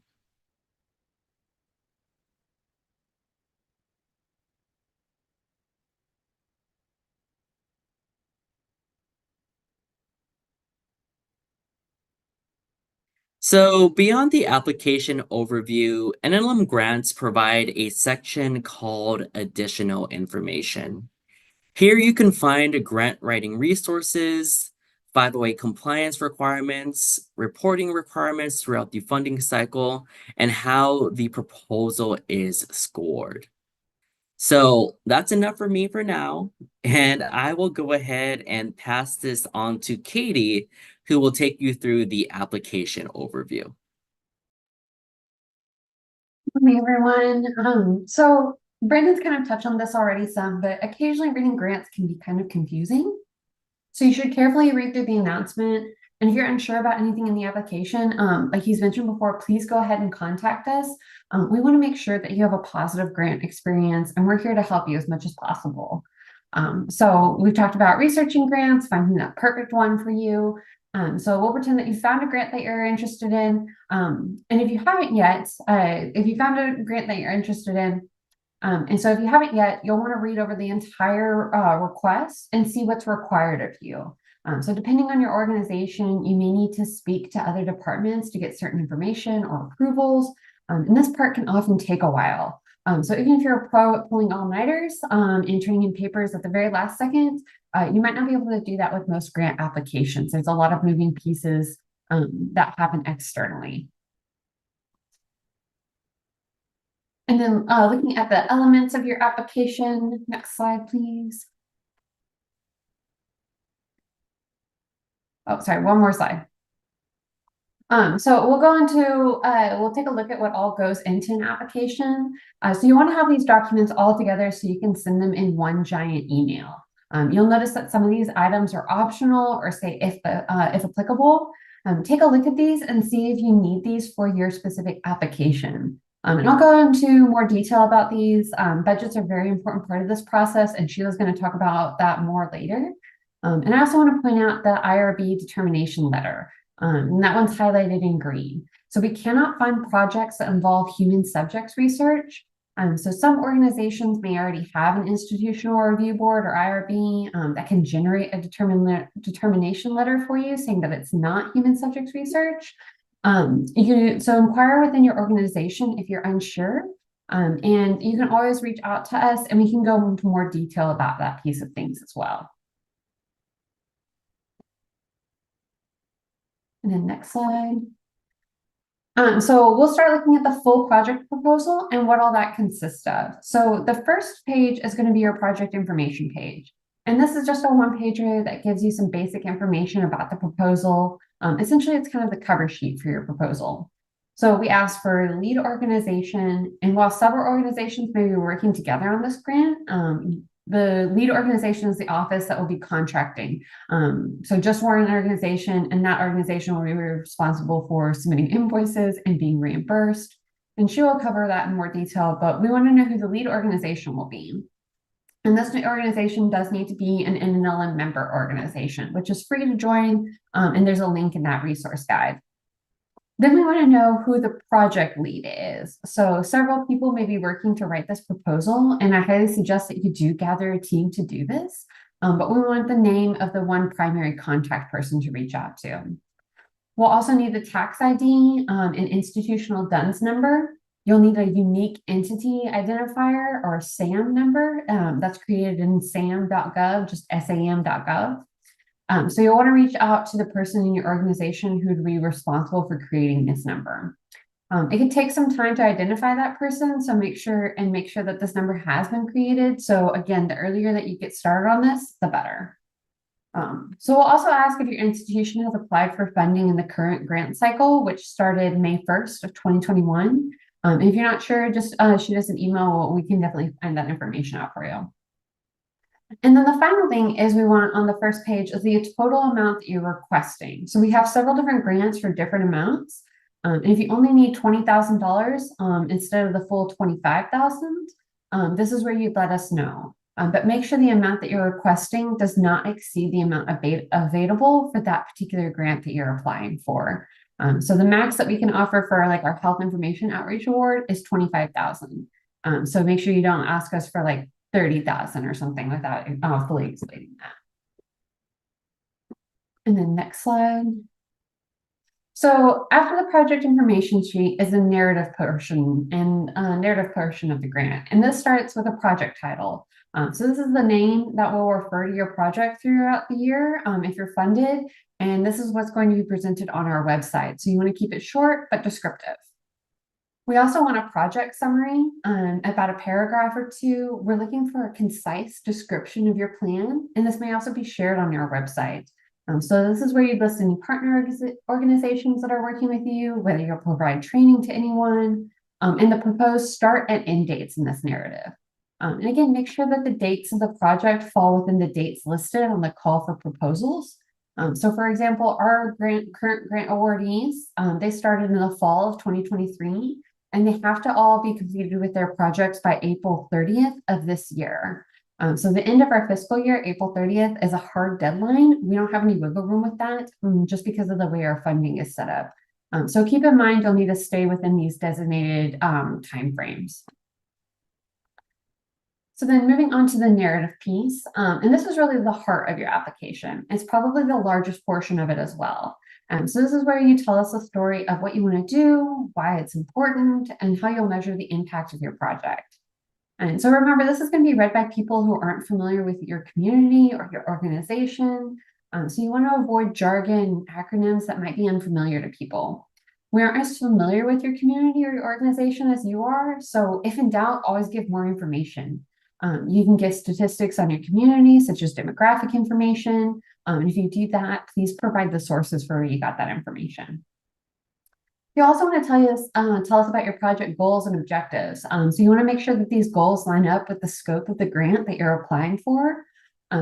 So beyond the application overview, NLM grants provide a section called additional information. Here you can find grant writing resources, 508 compliance requirements, reporting requirements throughout the funding cycle, and how the proposal is scored. So that's enough for me for now, and I will go ahead and pass this on to Katie, who will take you through the application overview. Hey everyone. So Brandon's kind of touched on this already some, but occasionally reading grants can be kind of confusing. So you should carefully read through the announcement. And if you're unsure about anything in the application, like he's mentioned before, please go ahead and contact us. We want to make sure that you have a positive grant experience, and we're here to help you as much as possible. So we've talked about researching grants, finding that perfect one for you. So we'll pretend that you found a grant that you're interested in. And if you haven't yet, if you found a grant that you're interested in, and so if you haven't yet, you'll want to read over the entire request and see what's required of you. So depending on your organization, you may need to speak to other departments to get certain information or approvals. And this part can often take a while. So even if you're a pro at pulling all-nighters and turning in papers at the very last second, you might not be able to do that with most grant applications. There's a lot of moving pieces that happen externally. And then looking at the elements of your application, next slide, please. Oh, sorry, one more slide. So we'll go into, we'll take a look at what all goes into an application. So you want to have these documents all together so you can send them in one giant email. You'll notice that some of these items are optional or say if applicable. Take a look at these and see if you need these for your specific application. And I'll go into more detail about these. Budgets are a very important part of this process, and Sheila's going to talk about that more later. And I also want to point out the IRB determination letter. And that one's highlighted in green. So we cannot fund projects that involve human subjects research. So some organizations may already have an institutional review board or IRB that can generate a determination letter for you saying that it's not human subjects research. So inquire within your organization if you're unsure, and you can always reach out to us and we can go into more detail about that piece of things as well. And then next slide. So we'll start looking at the full project proposal and what all that consists of. So the first page is going to be your project information page. And this is just a one-pager that gives you some basic information about the proposal. Essentially, it's kind of the cover sheet for your proposal. So we asked for lead organization, and while several organizations may be working together on this grant, the lead organization is the office that will be contracting. So just one organization, and that organization will be responsible for submitting invoices and being reimbursed. And she will cover that in more detail, but we want to know who the lead organization will be. And this organization does need to be an NNLM member organization, which is free to join, and there's a link in that resource guide. Then we want to know who the project lead is. So several people may be working to write this proposal, and I highly suggest that you do gather a team to do this. But we want the name of the one primary contact person to reach out to. We'll also need the tax ID, an institutional DUNS number. You'll need a unique entity identifier or SAM number that's created in sam.gov, just sam.gov. So you'll want to reach out to the person in your organization who would be responsible for creating this number. It can take some time to identify that person, so make sure that this number has been created. So again, the earlier that you get started on this, the better. So we'll also ask if your institution has applied for funding in the current grant cycle, which started May 1st of 2021. If you're not sure, just shoot us an email. We can definitely find that information out for you. And then the final thing is we want on the first page is the total amount that you're requesting. So we have several different grants for different amounts. And if you only need $20,000 instead of the full $25,000, this is where you'd let us know. But make sure the amount that you're requesting does not exceed the amount available for that particular grant that you're applying for. So the max that we can offer for like our health information outreach award is $25,000. So make sure you don't ask us for like 30,000 or something without fully explaining that. And then next slide. So after the project information sheet is a narrative portion of the grant. And this starts with a project title. So this is the name that will refer to your project throughout the year if you're funded. And this is what's going to be presented on our website. So you want to keep it short but descriptive. We also want a project summary, about a paragraph or two. We're looking for a concise description of your plan, and this may also be shared on your website. So this is where you list any partner organizations that are working with you, whether you'll provide training to anyone, and the proposed start and end dates in this narrative. And again, make sure that the dates of the project fall within the dates listed on the call for proposals. So for example, our current grant awardees, they started in the fall of 2023. And they have to all be completed with their projects by April 30th of this year. So the end of our fiscal year, April 30th, is a hard deadline. We don't have any wiggle room with that just because of the way our funding is set up. So keep in mind, you'll need to stay within these designated timeframes. So then moving on to the narrative piece, and this is really the heart of your application. It's probably the largest portion of it as well. So this is where you tell us the story of what you want to do, why it's important, and how you'll measure the impact of your project. And so remember, this is going to be read by people who aren't familiar with your community or your organization. So you want to avoid jargon, acronyms that might be unfamiliar to people. We aren't as familiar with your community or your organization as you are. So if in doubt, always give more information. You can give statistics on your community, such as demographic information. And if you do that, please provide the sources for where you got that information. You also want to tell us about your project goals and objectives. So you want to make sure that these goals line up with the scope of the grant that you're applying for.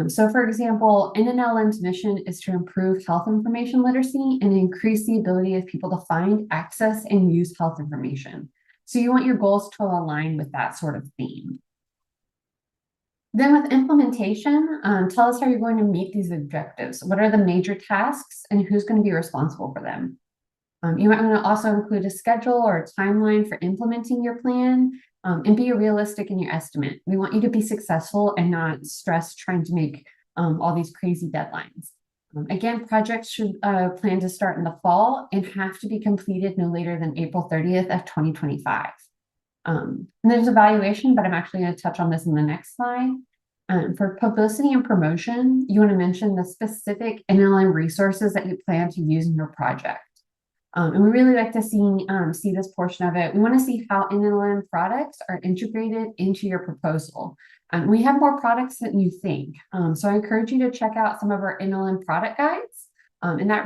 So for example, NNLM's mission is to improve health information literacy and increase the ability of people to find, access, and use health information. So you want your goals to align with that sort of theme. Then with implementation, tell us how you're going to meet these objectives. What are the major tasks and who's going to be responsible for them? You might want to also include a schedule or a timeline for implementing your plan and be realistic in your estimate. We want you to be successful and not stressed trying to make all these crazy deadlines. Again, projects should plan to start in the fall and have to be completed no later than April 30th of 2025. And there's evaluation, but I'm actually going to touch on this in the next slide. For publicity and promotion, you want to mention the specific NLM resources that you plan to use in your project. And we really like to see this portion of it. We want to see how NNLM products are integrated into your proposal. We have more products than you think. So I encourage you to check out some of our NLM product guides. And that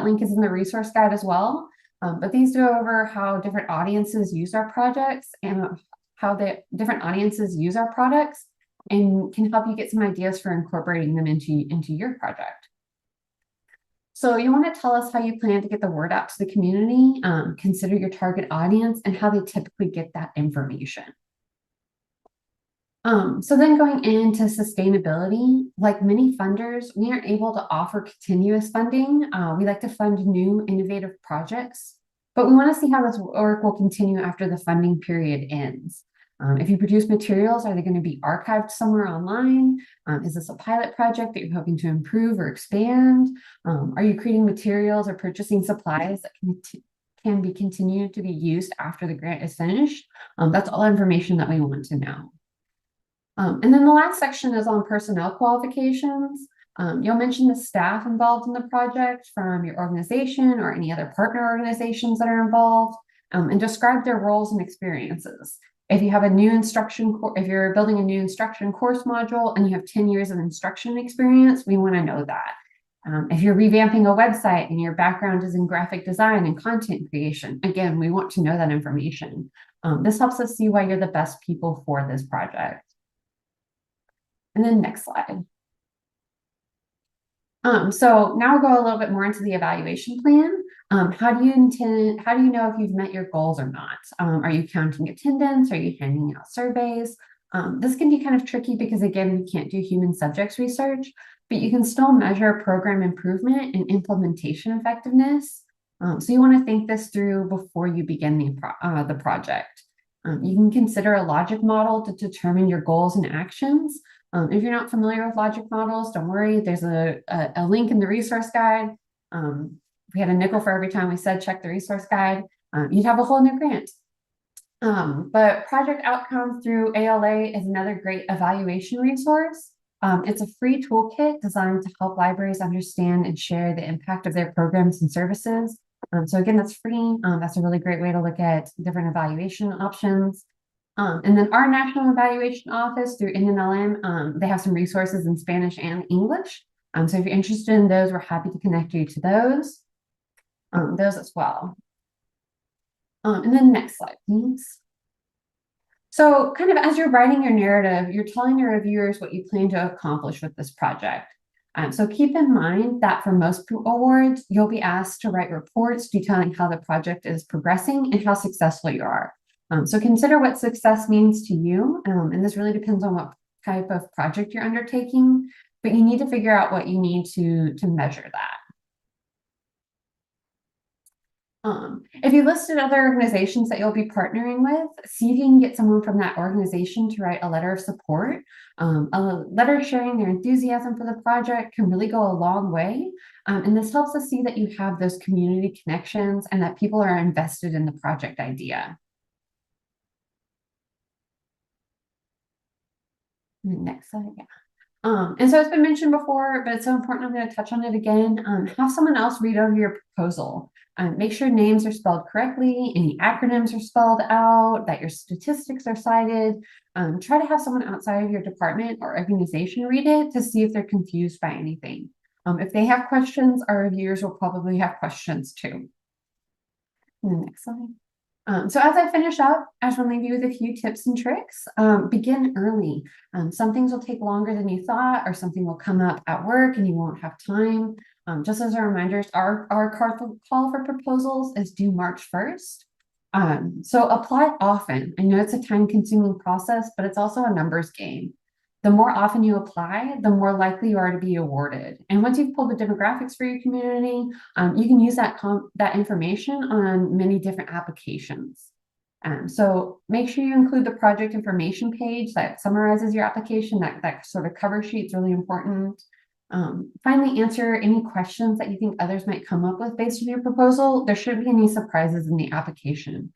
link is in the resource guide as well. But these go over how different audiences use our projects and how the different audiences use our products and can help you get some ideas for incorporating them into your project. So you want to tell us how you plan to get the word out to the community, consider your target audience, and how they typically get that information. So then going into sustainability, like many funders, we aren't able to offer continuous funding. We like to fund new innovative projects, but we want to see how this work will continue after the funding period ends. If you produce materials, are they going to be archived somewhere online? Is this a pilot project that you're hoping to improve or expand? Are you creating materials or purchasing supplies that can be continued to be used after the grant is finished? That's all information that we want to know. And then the last section is on personnel qualifications. You'll mention the staff involved in the project from your organization or any other partner organizations that are involved, and describe their roles and experiences. If you have a new if you're building a new instruction course module and you have 10 years of instruction experience, we want to know that. If you're revamping a website and your background is in graphic design and content creation, again, we want to know that information. This helps us see why you're the best people for this project. And then next slide. So now we'll go a little bit more into the evaluation plan. How do you know if you've met your goals or not? Are you counting attendance? Are you handing out surveys? This can be kind of tricky because again, we can't do human subjects research, but you can still measure program improvement and implementation effectiveness. So you want to think this through before you begin the project. You can consider a logic model to determine your goals and actions. If you're not familiar with logic models, don't worry. There's a link in the resource guide. If we had a nickel for every time we said check the resource guide, you'd have a whole new grant. But project outcomes through ALA is another great evaluation resource. It's a free toolkit designed to help libraries understand and share the impact of their programs and services. So again, that's free. That's a really great way to look at different evaluation options. And then our National Evaluation Office through NNLM, they have some resources in Spanish and English. So if you're interested in those, we're happy to connect you to those as well. And then next slide, please. So kind of as you're writing your narrative, you're telling your reviewers what you plan to accomplish with this project. So keep in mind that for most awards, you'll be asked to write reports detailing how the project is progressing and how successful you are. So consider what success means to you, and this really depends on what type of project you're undertaking, but you need to figure out what you need to measure that. If you listed other organizations that you'll be partnering with, see if you can get someone from that organization to write a letter of support. A letter sharing their enthusiasm for the project can really go a long way. And this helps us see that you have those community connections and that people are invested in the project idea. Next slide, yeah. And so it's been mentioned before, but it's so important, I'm going to touch on it again. Have someone else read over your proposal. Make sure names are spelled correctly, any acronyms are spelled out, that your statistics are cited. Try to have someone outside of your department or organization read it to see if they're confused by anything. If they have questions, our reviewers will probably have questions too. And the next slide. So as I finish up, I just want to leave you with a few tips and tricks. Begin early. Some things will take longer than you thought, or something will come up at work and you won't have time. Just as a reminder, our call for proposals is due March 1st. So apply often. I know it's a time-consuming process, but it's also a numbers game. The more often you apply, the more likely you are to be awarded. And once you've pulled the demographics for your community, you can use that information on many different applications. So make sure you include the project information page that summarizes your application. That sort of cover sheet is really important. Finally, answer any questions that you think others might come up with based on your proposal. There shouldn't be any surprises in the application,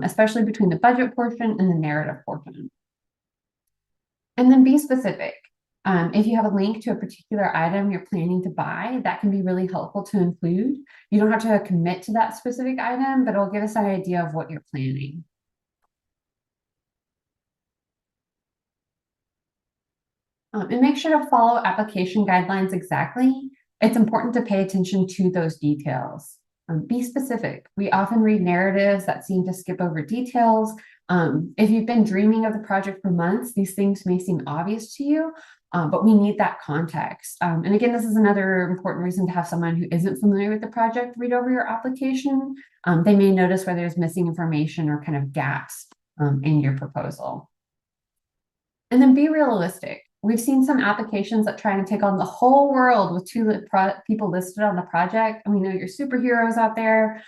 especially between the budget portion and the narrative portion. And then be specific. If you have a link to a particular item you're planning to buy, that can be really helpful to include. You don't have to commit to that specific item, but it'll give us an idea of what you're planning. And make sure to follow application guidelines exactly. It's important to pay attention to those details. Be specific. We often read narratives that seem to skip over details. If you've been dreaming of the project for months, these things may seem obvious to you, but we need that context. And again, this is another important reason to have someone who isn't familiar with the project read over your application. They may notice where there's missing information or kind of gaps in your proposal. And then be realistic. We've seen some applications that try and take on the whole world with two people listed on the project. And we know you're superheroes out there.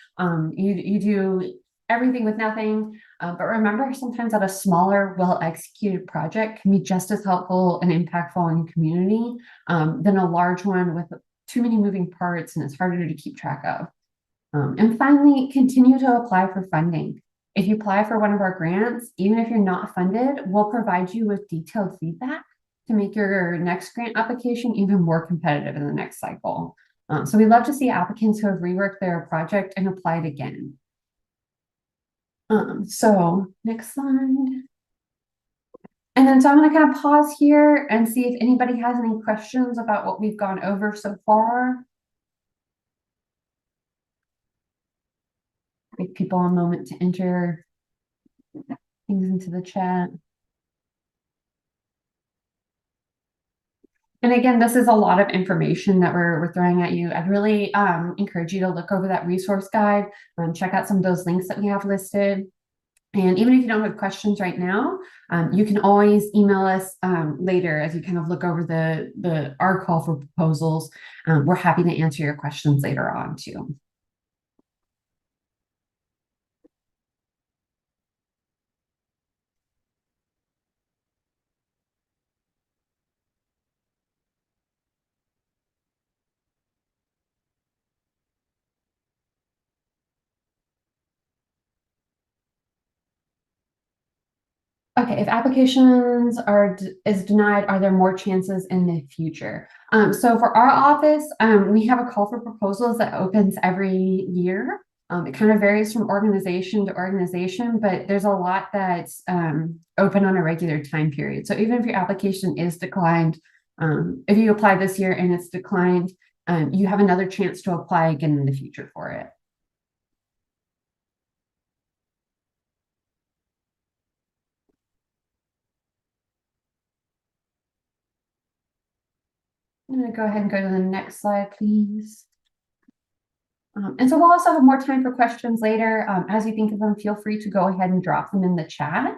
You do everything with nothing. But remember, sometimes that a smaller, well-executed project can be just as helpful and impactful in the community than a large one with too many moving parts and it's harder to keep track of. And finally, continue to apply for funding. If you apply for one of our grants, even if you're not funded, we'll provide you with detailed feedback to make your next grant application even more competitive in the next cycle. So we love to see applicants who have reworked their project and applied again. So next slide. And then so I'm going to kind of pause here and see if anybody has any questions about what we've gone over so far. Give people a moment to enter things into the chat. And again, this is a lot of information that we're throwing at you. I'd really encourage you to look over that resource guide, check out some of those links that we have listed. And even if you don't have questions right now, you can always email us later as you kind of look over our call for proposals. We're happy to answer your questions later on too. Okay, if applications is denied, are there more chances in the future? So for our office, we have a call for proposals that opens every year. It kind of varies from organization to organization, but there's a lot that's open on a regular time period. So even if your application is declined, if you apply this year and it's declined, you have another chance to apply again in the future for it. I'm going to go ahead and go to the next slide, please. And so we'll also have more time for questions later. As you think of them, feel free to go ahead and drop them in the chat.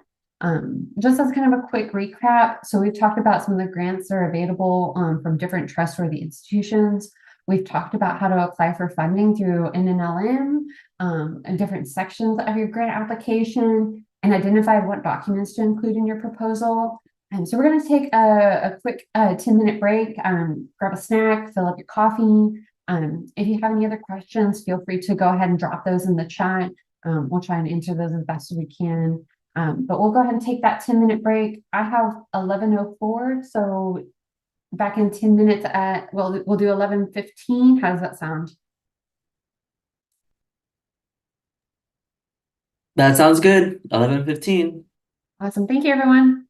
Just as kind of a quick recap, so we've talked about some of the grants that are available from different trustworthy institutions. We've talked about how to apply for funding through NNLM and different sections of your grant application and identified what documents to include in your proposal. And so we're going to take a quick 10-minute break, grab a snack, fill up your coffee. If you have any other questions, feel free to go ahead and drop those in the chat. We'll try and answer those as best as we can. But we'll go ahead and take that 10-minute break. I have 11:04, so back in 10 minutes at, well, we'll do 11:15. How does that sound? That sounds good. 11:15. Awesome. Thank you, everyone.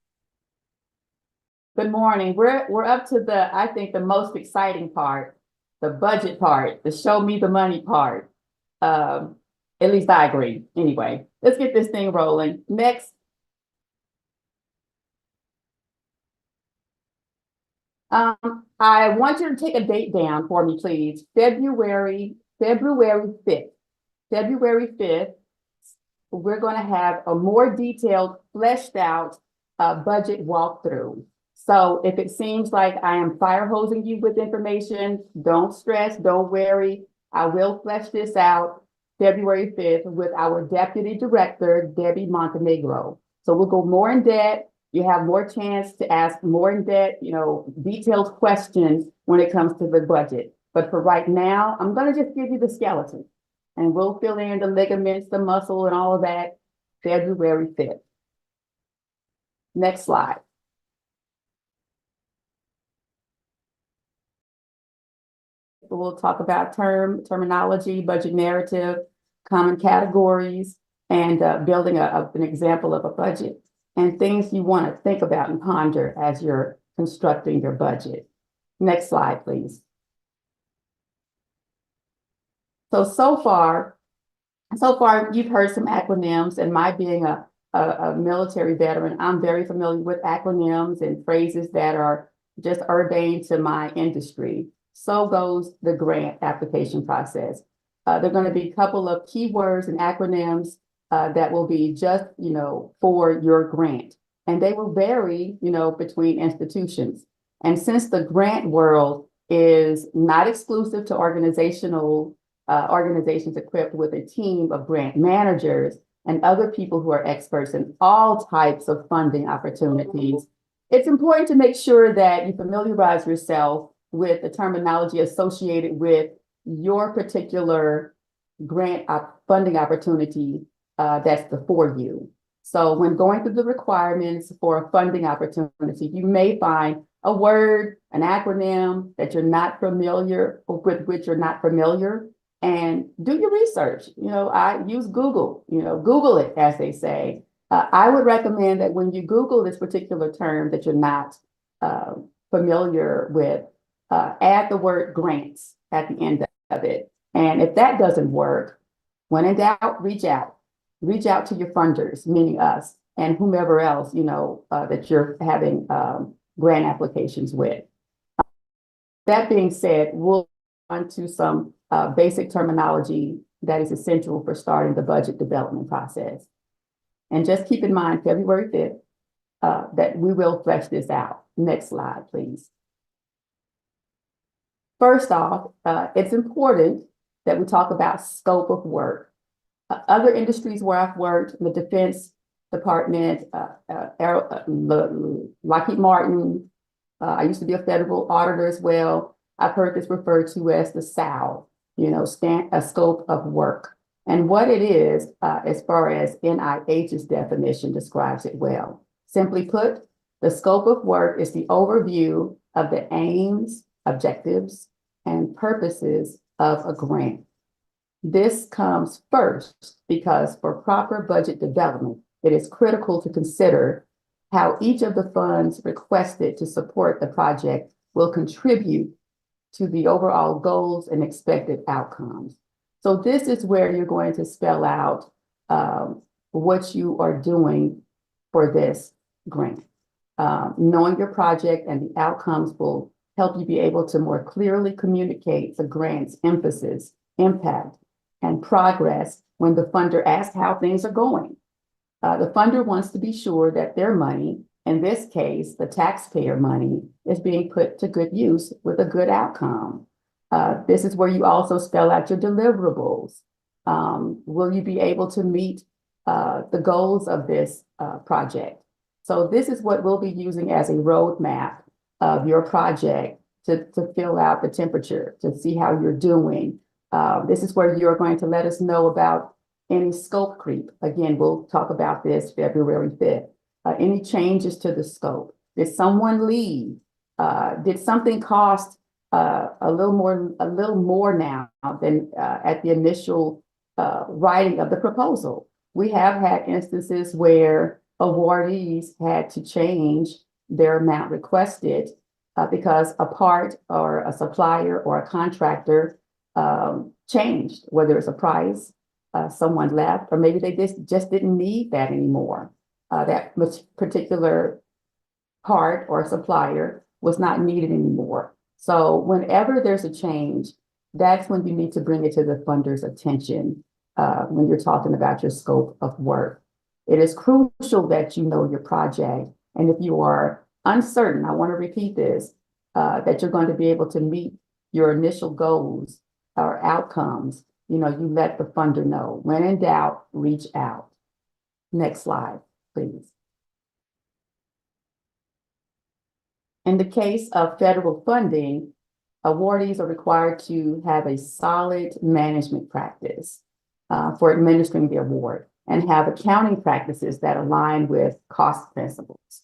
Good morning. We're up to I think the most exciting part, the budget part, the show me the money part. At least I agree. Anyway, let's get this thing rolling. Next. I want you to take a date down for me, please. February 5th. February 5th, we're going to have a more detailed, fleshed out budget walkthrough. So if it seems like I am fire hosing you with information, don't stress, don't worry. I will flesh this out February 5th with our Deputy Director, Debbie Montenegro. So we'll go more in depth. You have more chance to ask more in depth, detailed questions when it comes to the budget. But for right now, I'm going to just give you the skeleton and we'll fill in the ligaments, the muscle and all of that February 5th. Next slide. we'll talk about terminology, budget narrative, common categories, and building an example of a budget, and things you want to think about and ponder as you're constructing your budget. Next slide, please. So far, you've heard some acronyms, and my being a military veteran, I'm very familiar with acronyms and phrases that are just ordained to my industry. So goes the grant application process. There are going to be a couple of keywords and acronyms that will be just, for your grant. And they will vary, between institutions. And since the grant world is not exclusive to organizations equipped with a team of grant managers and other people who are experts in all types of funding opportunities, it's important to make sure that you familiarize yourself with the terminology associated with your particular grant funding opportunity that's before you. So when going through the requirements for a funding opportunity, you may find a word, an acronym that you're not familiar with, which you're not familiar, and do your research. I use Google, Google it, as they say. I would recommend that when you Google this particular term that you're not familiar with, add the word grants at the end of it. And if that doesn't work, when in doubt, reach out. Reach out to your funders, meaning us, and whomever else, that you're having grant applications with. That being said, we'll on to some basic terminology that is essential for starting the budget development process. And just keep in mind, February 5th, that we will flesh this out. Next slide, please. First off, it's important that we talk about scope of work. Other industries where I've worked, the Defense Department, Lockheed Martin, I used to be a federal auditor as well. I've heard this referred to as the SAL, a scope of work. And what it is, as far as NIH's definition describes it well. Simply put, the scope of work is the overview of the aims, objectives, and purposes of a grant. This comes first because for proper budget development, it is critical to consider how each of the funds requested to support the project will contribute to the overall goals and expected outcomes. So this is where you're going to spell out what you are doing for this grant. Knowing your project and the outcomes will help you be able to more clearly communicate the grant's emphasis, impact, and progress when the funder asks how things are going. The funder wants to be sure that their money, in this case, the taxpayer money, is being put to good use with a good outcome. This is where you also spell out your deliverables. Will you be able to meet the goals of this project? So this is what we'll be using as a roadmap of your project to fill out the temperature, to see how you're doing. This is where you're going to let us know about any scope creep. Again, we'll talk about this February 5th. Any changes to the scope? Did someone leave? Did something cost a little more now than at the initial writing of the proposal? We have had instances where awardees had to change their amount requested because a part or a supplier or a contractor changed, whether it's a price, someone left, or maybe they just didn't need that anymore. That particular part or supplier was not needed anymore. So whenever there's a change, that's when you need to bring it to the funder's attention when you're talking about your scope of work. It is crucial that you know your project. And if you are uncertain, I want to repeat this, that you're going to be able to meet your initial goals or outcomes, you let the funder know. When in doubt, reach out. Next slide, please. In the case of federal funding, awardees are required to have a solid management practice for administering the award and have accounting practices that align with cost principles.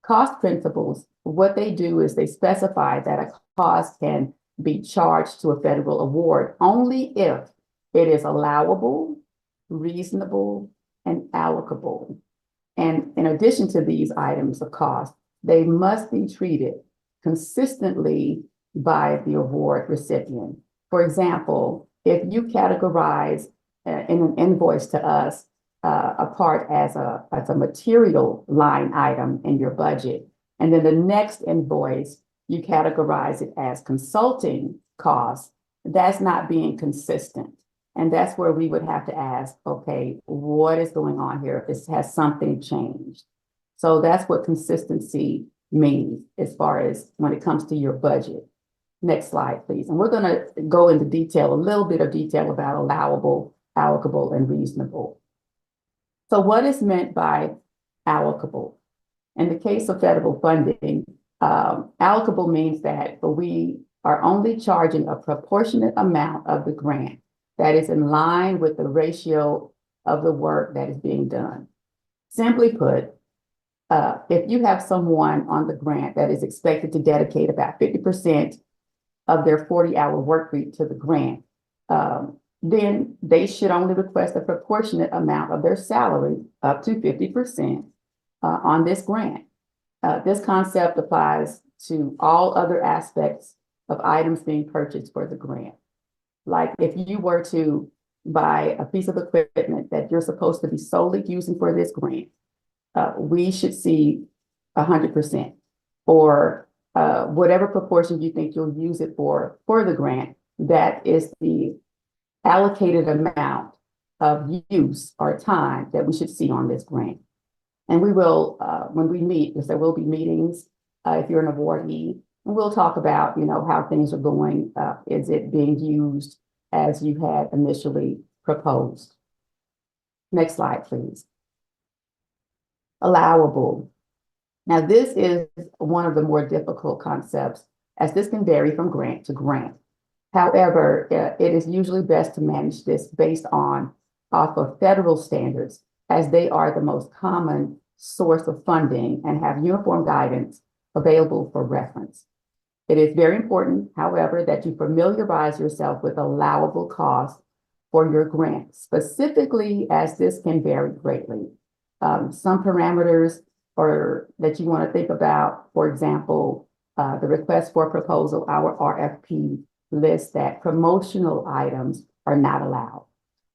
Cost principles, what they do is they specify that a cost can be charged to a federal award only if it is allowable, reasonable, and allocable. And in addition to these items of cost, they must be treated consistently by the award recipient. For example, if you categorize in an invoice to us a part as a material line item in your budget, and then the next invoice, you categorize it as consulting costs, that's not being consistent. And that's where we would have to ask, okay, what is going on here? Has something changed? So that's what consistency means as far as when it comes to your budget. Next slide, please. And we're going to go into detail, a little bit of detail about allowable, allocable, and reasonable. So what is meant by allocable? In the case of federal funding, allocable means that we are only charging a proportionate amount of the grant that is in line with the ratio of the work that is being done. Simply put, if you have someone on the grant that is expected to dedicate about 50% of their 40-hour work week to the grant, then they should only request a proportionate amount of their salary, up to 50%, on this grant. This concept applies to all other aspects of items being purchased for the grant. Like if you were to buy a piece of equipment that you're supposed to be solely using for this grant, we should see 100%, or whatever proportion you think you'll use it for the grant, that is the allocated amount of use or time that we should see on this grant. And we will, when we meet, because there will be meetings, if you're an awardee, and we'll talk about, how things are going. Is it being used as you had initially proposed? Next slide, please. Allowable. Now, this is one of the more difficult concepts, as this can vary from grant to grant. However, it is usually best to manage this based off of federal standards, as they are the most common source of funding and have uniform guidance available for reference. It is very important, however, that you familiarize yourself with allowable costs for your grant, specifically as this can vary greatly. Some parameters that you want to think about, for example, the request for proposal, our RFP, lists that promotional items are not allowed.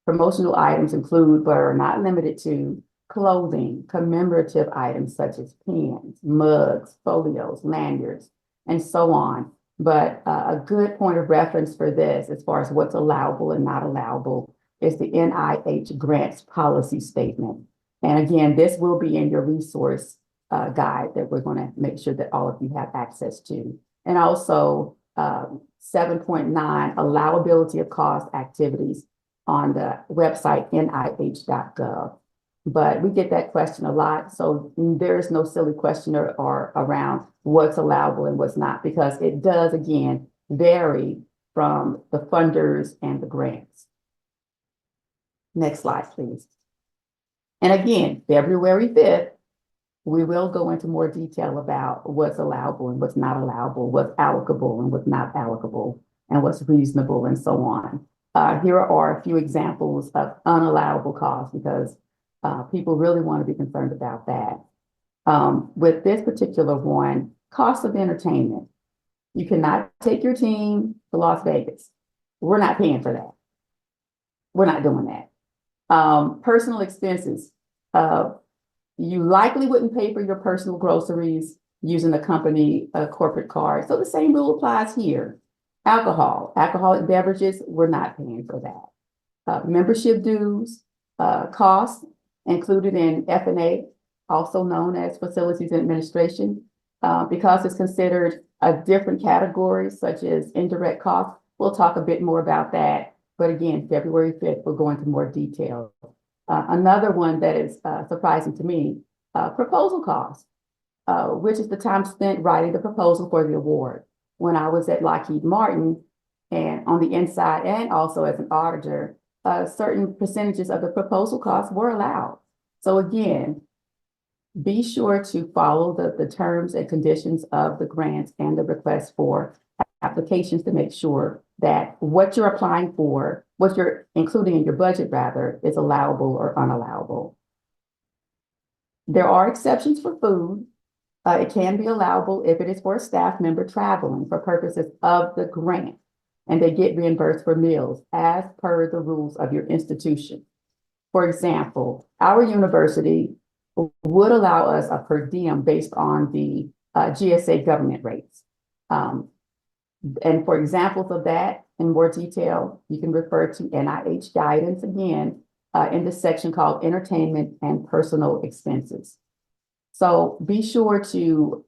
Promotional items include, but are not limited to, clothing, commemorative items such as pens, mugs, folios, lanyards, and so on. But a good point of reference for this, as far as what's allowable and not allowable, is the NIH grants policy statement. And again, this will be in your resource guide that we're going to make sure that all of you have access to. And also 7.9, allowability of cost activities on the website nih.gov. But we get that question a lot. So there is no silly question or around what's allowable and what's not, because it does, again, vary from the funders and the grants. Next slide, please. And again, February 5th, we will go into more detail about what's allowable and what's not allowable, what's allocable and what's not allocable, and what's reasonable, and so on. Here are a few examples of unallowable costs, because people really want to be concerned about that. With this particular one, cost of entertainment. You cannot take your team to Las Vegas. We're not paying for that. We're not doing that. Personal expenses. You likely wouldn't pay for your personal groceries using a company corporate card. So the same rule applies here. Alcoholic beverages, we're not paying for that. Membership dues, costs included in F&A, also known as facilities and administration, because it's considered a different category, such as indirect costs. We'll talk a bit more about that. But again, February 5th, we'll go into more detail. Another one that is surprising to me, proposal costs, which is the time spent writing the proposal for the award. When I was at Lockheed Martin, and on the inside and also as an auditor, certain percentages of the proposal costs were allowed. So again, be sure to follow the terms and conditions of the grants and the request for applications to make sure that what you're applying for, what you're including in your budget rather, is allowable or unallowable. There are exceptions for food. It can be allowable if it is for a staff member traveling for purposes of the grant, and they get reimbursed for meals as per the rules of your institution. For example, our university would allow us a per diem based on the GSA government rates. And for examples of that in more detail, you can refer to NIH guidance again in the section called Entertainment and Personal Expenses. So be sure to,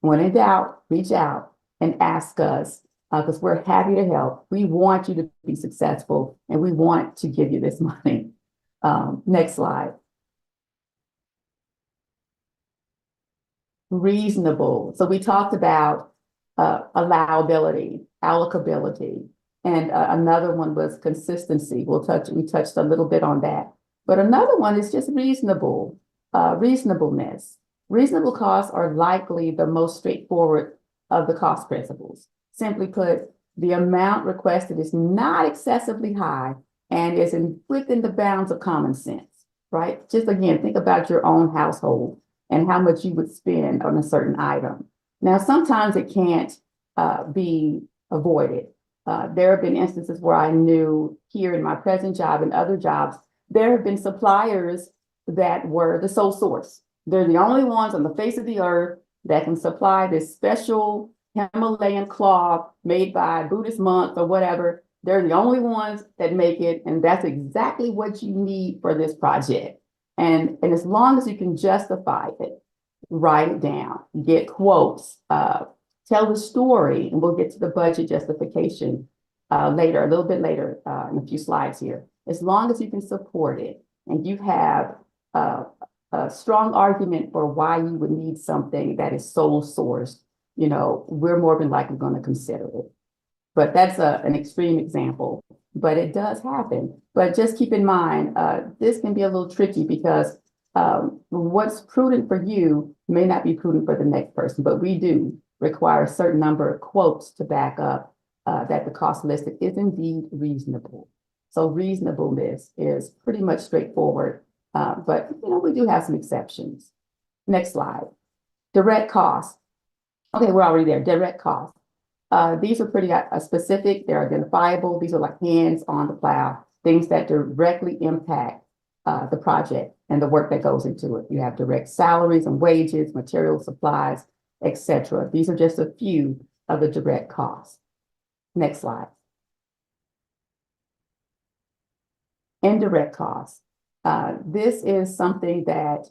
when in doubt, reach out and ask us because we're happy to help. We want you to be successful and we want to give you this money. Next slide. Reasonable. So we talked about allowability, allocability, and another one was consistency. We touched a little bit on that. But another one is just reasonable, reasonableness. Reasonable costs are likely the most straightforward of the cost principles. Simply put, the amount requested is not excessively high and is within the bounds of common sense, right? Just again, think about your own household and how much you would spend on a certain item. Now, sometimes it can't be avoided. There have been instances where I knew here in my present job and other jobs, there have been suppliers that were the sole source. They're the only ones on the face of the earth that can supply this special Himalayan cloth made by Buddhist monks or whatever. They're the only ones that make it, and that's exactly what you need for this project. And as long as you can justify it, write it down, get quotes, tell the story, and we'll get to the budget justification later, a little bit later in a few slides here. As long as you can support it and you have a strong argument for why you would need something that is sole sourced, you know, we're more than likely going to consider it. But that's an extreme example, but it does happen. But just keep in mind, this can be a little tricky because what's prudent for you may not be prudent for the next person, but we do require a certain number of quotes to back up that the cost listed is indeed reasonable. So reasonableness is pretty much straightforward, but you know, we do have some exceptions. Next slide. Direct costs. Okay, we're already there. Direct costs. These are pretty specific. They're identifiable. These are like hands on the plow, things that directly impact the project and the work that goes into it. You have direct salaries and wages, materials, supplies, etc. These are just a few of the direct costs. Next slide. Indirect costs. This is something that,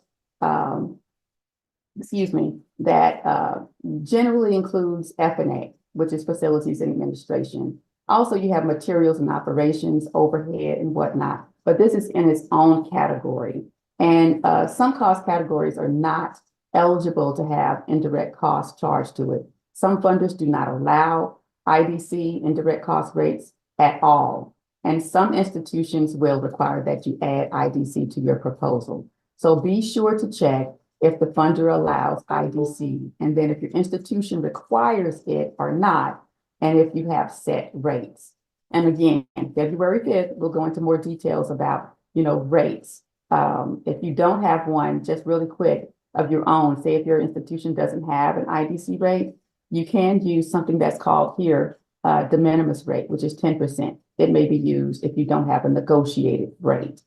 generally includes F&A, which is facilities and administration. Also, you have materials and operations, overhead and whatnot, but this is in its own category. And some cost categories are not eligible to have indirect costs charged to it. Some funders do not allow IDC indirect cost rates at all. And some institutions will require that you add IDC to your proposal. So be sure to check if the funder allows IDC, and then if your institution requires it or not, and if you have set rates. And again, February 5th, we'll go into more details about, you know, rates. If you don't have one, just really quick of your own, say if your institution doesn't have an IDC rate, you can use something that's called here de minimis rate, which is 10%. It may be used if you don't have a negotiated rate.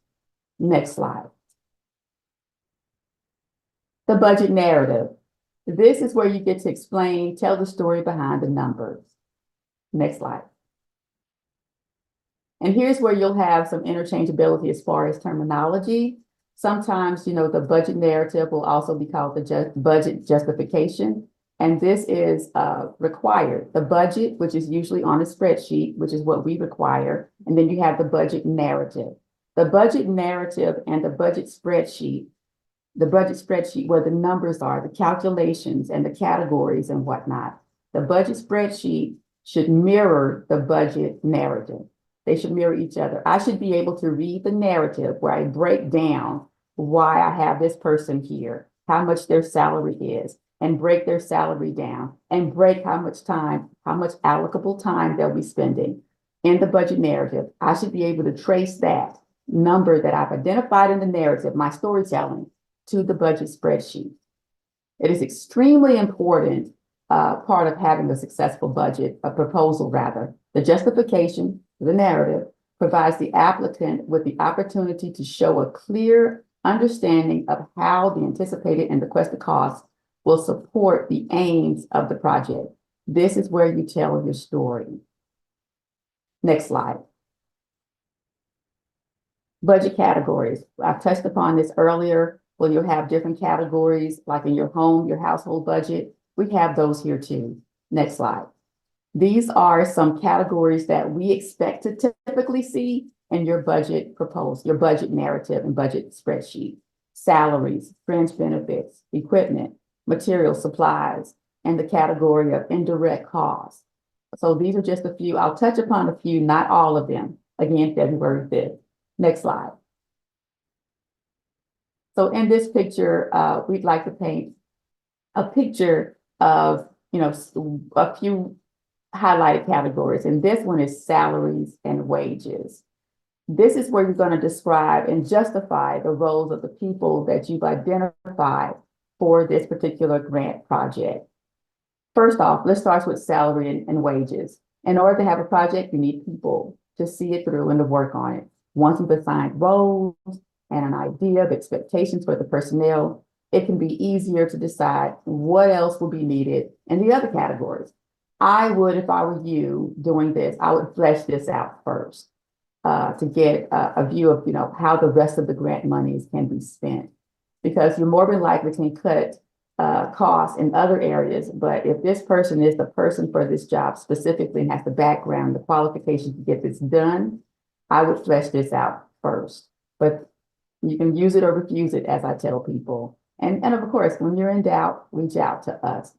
Next slide. The budget narrative. This is where you get to explain, tell the story behind the numbers. Next slide. And here's where you'll have some interchangeability as far as terminology. Sometimes, you know, the budget narrative will also be called the budget justification. And this is required. The budget, which is usually on a spreadsheet, which is what we require. And then you have the budget narrative. The budget narrative and the budget spreadsheet where the numbers are, the calculations and the categories and whatnot. The budget spreadsheet should mirror the budget narrative. They should mirror each other. I should be able to read the narrative where I break down why I have this person here, how much their salary is, and break their salary down and break how much allocable time they'll be spending in the budget narrative, I should be able to trace that number that I've identified in the narrative, my storytelling, to the budget spreadsheet. It is extremely important part of having a successful budget, a proposal rather. The justification, the narrative, provides the applicant with the opportunity to show a clear understanding of how the anticipated and requested costs will support the aims of the project. This is where you tell your story. Next slide. Budget categories. I've touched upon this earlier. Well, you'll have different categories, like in your home, your household budget. We have those here too. Next slide. These are some categories that we expect to typically see in your budget proposal, your budget narrative and budget spreadsheet. Salaries, fringe benefits, equipment, material supplies, and the category of indirect costs. So these are just a few. I'll touch upon a few, not all of them. Again, February 5th. Next slide. So in this picture, we'd like to paint a picture of, a few highlighted categories. And this one is salaries and wages. This is where you're going to describe and justify the roles of the people that you've identified for this particular grant project. First off, let's start with salary and wages. In order to have a project, you need people to see it through and to work on it. Once you've assigned roles and an idea of expectations for the personnel, it can be easier to decide what else will be needed in the other categories. I would, if I were you doing this, I would flesh this out first to get a view of, how the rest of the grant monies can be spent. Because you're more than likely to cut costs in other areas, but if this person is the person for this job specifically and has the background, the qualifications to get this done, I would flesh this out first. But you can use it or refuse it, as I tell people. And of course, when you're in doubt, reach out to us.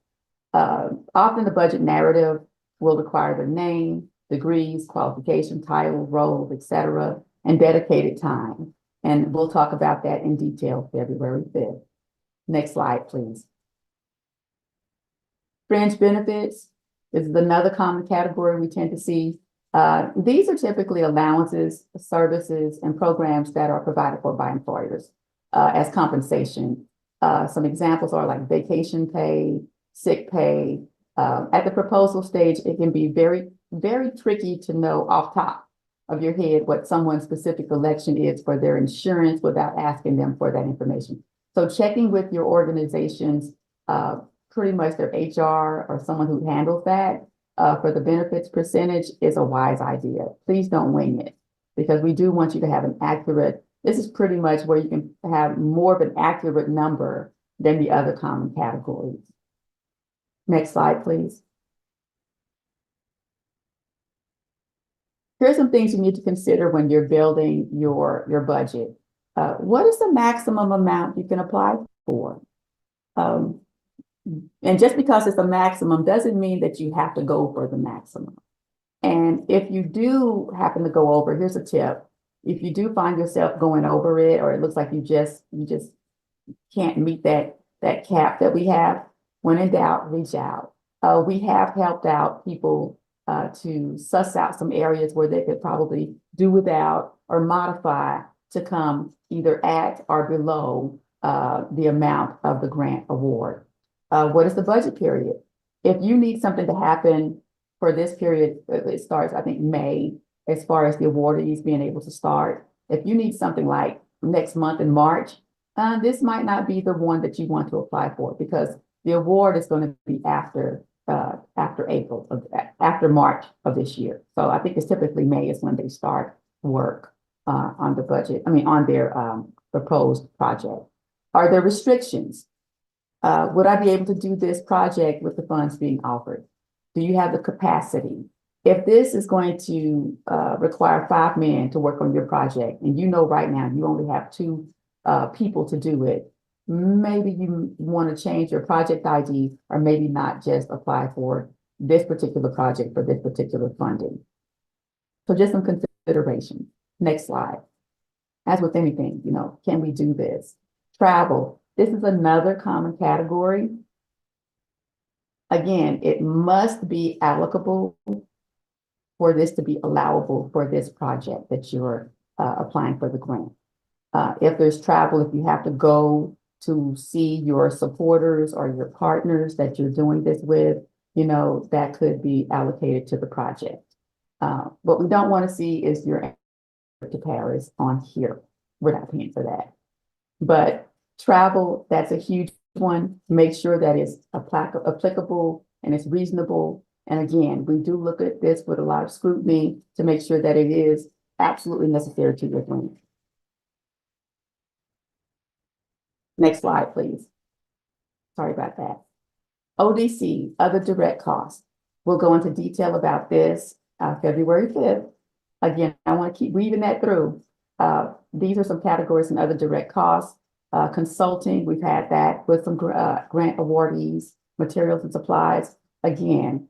Often the budget narrative will require the name, degrees, qualification, title, role, etc., and dedicated time. And we'll talk about that in detail February 5th. Next slide, please. Fringe benefits is another common category we tend to see. These are typically allowances, services, and programs that are provided for by employers as compensation. Some examples are like vacation pay, sick pay. At the proposal stage, it can be very, very tricky to know off top of your head what someone's specific election is for their insurance without asking them for that information. So checking with your organization's pretty much their HR or someone who handles that for the benefits percentage is a wise idea. Please don't wing it, because we do want you to have an accurate, this is pretty much where you can have more of an accurate number than the other common categories. Next slide, please. Here's some things you need to consider when you're building your budget. What is the maximum amount you can apply for? And just because it's a maximum doesn't mean that you have to go for the maximum. And if you do happen to go over, here's a tip. If you do find yourself going over it, or it looks like you just can't meet that cap that we have, when in doubt, reach out. We have helped out people to suss out some areas where they could probably do without or modify to come either at or below the amount of the grant award. What is the budget period? If you need something to happen for this period, it starts, I think, May, as far as the awardees being able to start. If you need something like next month in March, this might not be the one that you want to apply for, because the award is going to be after March of this year. So I think it's typically May is when they start work on the budget, on their proposed project. Are there restrictions? Would I be able to do this project with the funds being offered? Do you have the capacity? If this is going to require 5 men to work on your project, and right now you only have 2 people to do it, maybe you want to change your project ID, or maybe not just apply for this particular project for this particular funding. So just some consideration. Next slide. As with anything, can we do this? Travel. This is another common category. Again, it must be applicable for this to be allowable for this project that you're applying for the grant. If there's travel, if you have to go to see your supporters or your partners that you're doing this with, you know, that could be allocated to the project. What we don't want to see is your to Paris on here. We're not paying for that. But travel, that's a huge one. Make sure that it's applicable and it's reasonable. And again, we do look at this with a lot of scrutiny to make sure that it is absolutely necessary to your grant. Next slide, please. Sorry about that. ODC, other direct costs. We'll go into detail about this February 5th. Again, I want to keep weaving that through. These are some categories and other direct costs. Consulting, we've had that with some grant awardees, materials and supplies. Again,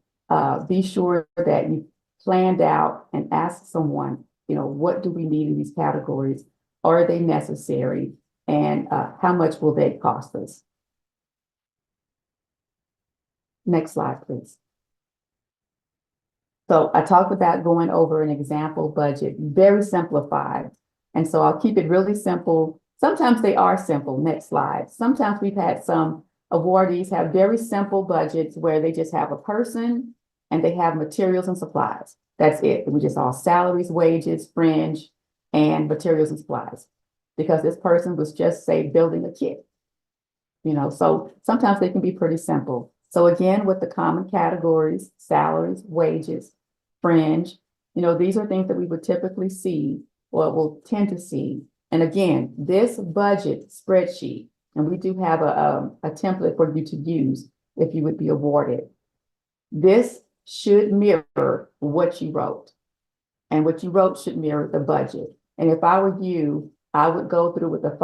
be sure that you planned out and ask someone, you know, what do we need in these categories? Are they necessary? And how much will they cost us? Next slide, please. So I talked about going over an example budget, very simplified. And so I'll keep it really simple. Sometimes they are simple. Next slide. Sometimes we've had some awardees have very simple budgets where they just have a person and they have materials and supplies. That's it. We just all salaries, wages, fringe, and materials and supplies. Because this person was just, say, building a kit. You know, so sometimes they can be pretty simple. So again, with the common categories, salaries, wages, fringe, you know, these are things that we would typically see or will tend to see. And again, this budget spreadsheet, and we do have a template for you to use if you would be awarded. This should mirror what you wrote. And what you wrote should mirror the budget. And if I were you, I would go through with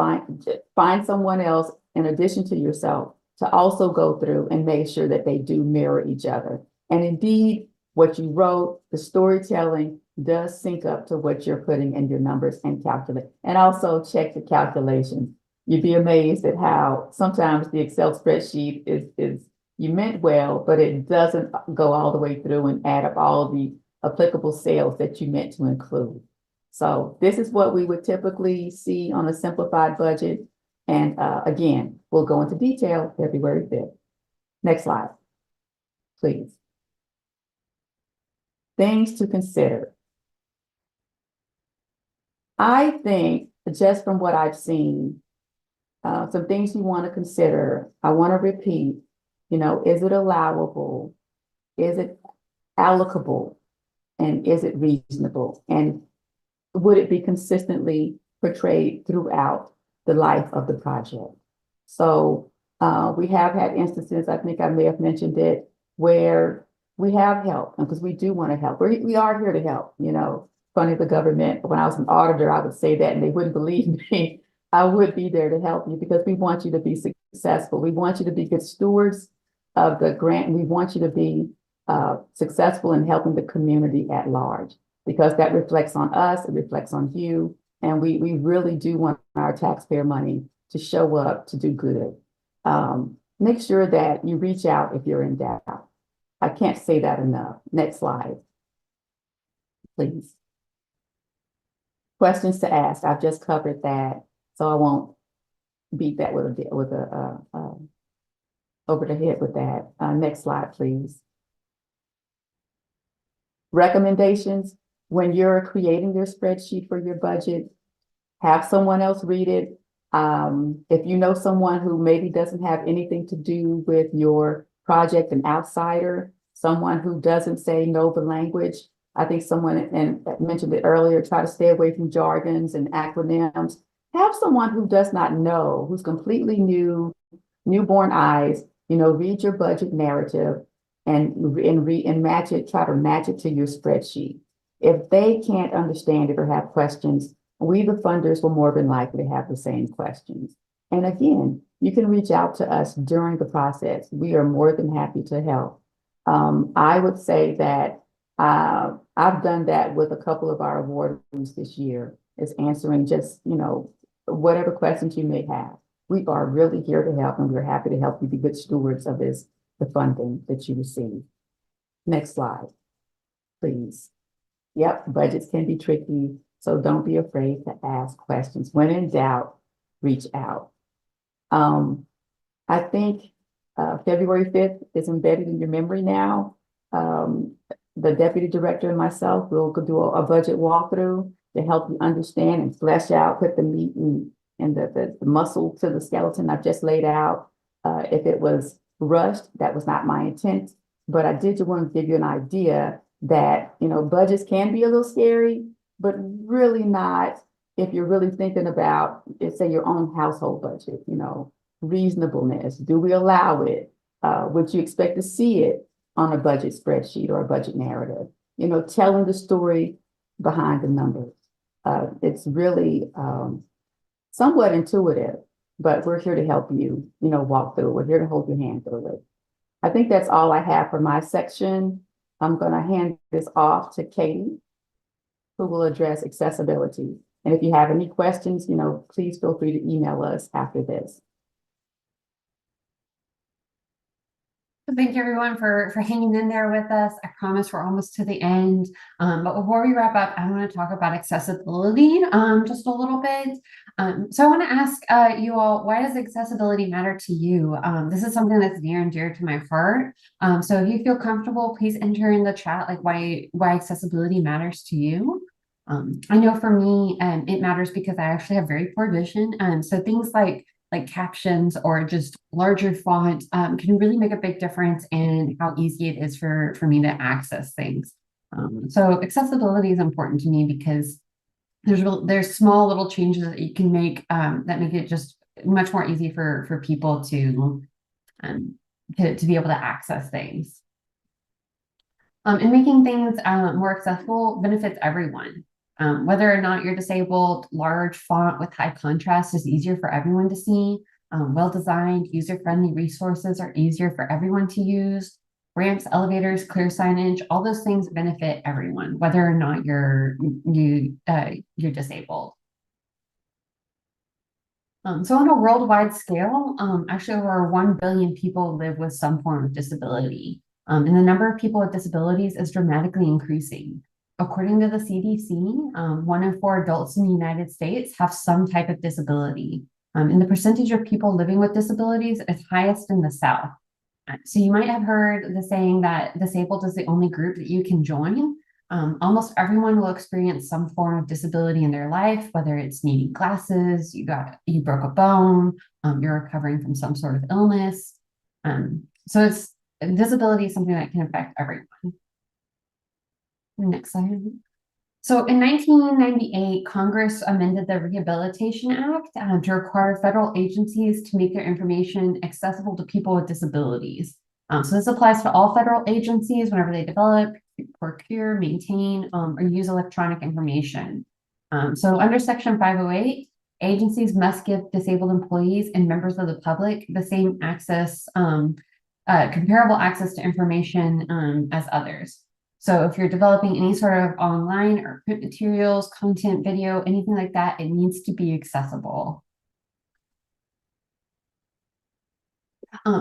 find someone else in addition to yourself to also go through and make sure that they do mirror each other. And indeed, what you wrote, the storytelling does sync up to what you're putting in your numbers and calculate. And also check the calculations. You'd be amazed at how sometimes the Excel spreadsheet is you meant well, but it doesn't go all the way through and add up all of the applicable sales that you meant to include. So this is what we would typically see on a simplified budget. And again, we'll go into detail February 5th. Next slide, please. Things to consider. I think just from what I've seen, some things you want to consider. I want to repeat, you know, is it allowable? Is it allocable? And is it reasonable? And would it be consistently portrayed throughout the life of the project? So we have had instances, I think I may have mentioned it, where we have help, because we do want to help. We are here to help, you know. Funny, the government, when I was an auditor, I would say that and they wouldn't believe me. I would be there to help you because we want you to be successful. We want you to be good stewards of the grant. And we want you to be successful in helping the community at large, because that reflects on us, it reflects on you. And we really do want our taxpayer money to show up to do good. Make sure that you reach out if you're in doubt. I can't say that enough. Next slide, please. Questions to ask. I've just covered that, so I won't beat that with a over the head with that. Next slide, please. Recommendations. When you're creating your spreadsheet for your budget, have someone else read it. If you know someone who maybe doesn't have anything to do with your project, an outsider, someone who doesn't say know the language. I think someone and mentioned it earlier, try to stay away from jargons and acronyms. Have someone who does not know, who's completely new, newborn eyes, you know, read your budget narrative and match it, try to match it to your spreadsheet. If they can't understand it or have questions, we, the funders, will more than likely have the same questions. And again, you can reach out to us during the process. We are more than happy to help. I would say that I've done that with a couple of our awardees this year, is answering just, you know, whatever questions you may have. We are really here to help, and we're happy to help you be good stewards of this the funding that you receive. Next slide, please. Yep, budgets can be tricky, so don't be afraid to ask questions. When in doubt, reach out. I think February 5th is embedded in your memory now. The deputy director and myself will do a budget walkthrough to help you understand and flesh out, put the meat and the muscle to the skeleton I've just laid out. If it was rushed, that was not my intent, but I did want to give you an idea that, you know, budgets can be a little scary, but really not if you're really thinking about, say, your own household budget, you know, reasonableness. Do we allow it? Would you expect to see it on a budget spreadsheet or a budget narrative? You know, telling the story behind the numbers. It's really somewhat intuitive, but we're here to help you, you know, walk through it. We're here to hold your hand through it. I think that's all I have for my section. I'm going to hand this off to Katie, who will address accessibility. And if you have any questions, you know, please feel free to email us after this. Thank you everyone for hanging in there with us. I promise we're almost to the end. But before we wrap up, I want to talk about accessibility just a little bit. So I want to ask you all, why does accessibility matter to you? This is something that's near and dear to my heart. So if you feel comfortable, please enter in the chat like why accessibility matters to you. I know for me, it matters because I actually have very poor vision. So things like captions or just larger font can really make a big difference in how easy it is for me to access things. So accessibility is important to me because there's small little changes that you can make that make it just much more easy for people to be able to access things. And making things more accessible benefits everyone. Whether or not you're disabled, large font with high contrast is easier for everyone to see. Well-designed, user-friendly resources are easier for everyone to use. Ramps, elevators, clear signage, all those things benefit everyone, whether or not you're disabled. So on a worldwide scale, actually over 1 billion people live with some form of disability. And the number of people with disabilities is dramatically increasing. According to the CDC, 1 in 4 adults in the United States have some type of disability. And the percentage of people living with disabilities is highest in the South. So you might have heard the saying that disabled is the only group that you can join. Almost everyone will experience some form of disability in their life, whether it's needing glasses, you broke a bone, you're recovering from some sort of illness. So disability is something that can affect everyone. Next slide. So in 1998, Congress amended the Rehabilitation Act to require federal agencies to make their information accessible to people with disabilities. So this applies to all federal agencies whenever they develop, procure, maintain, or use electronic information. So under Section 508, agencies must give disabled employees and members of the public the same access, comparable access to information as others. So if you're developing any sort of online or print materials, content, video, anything like that, it needs to be accessible.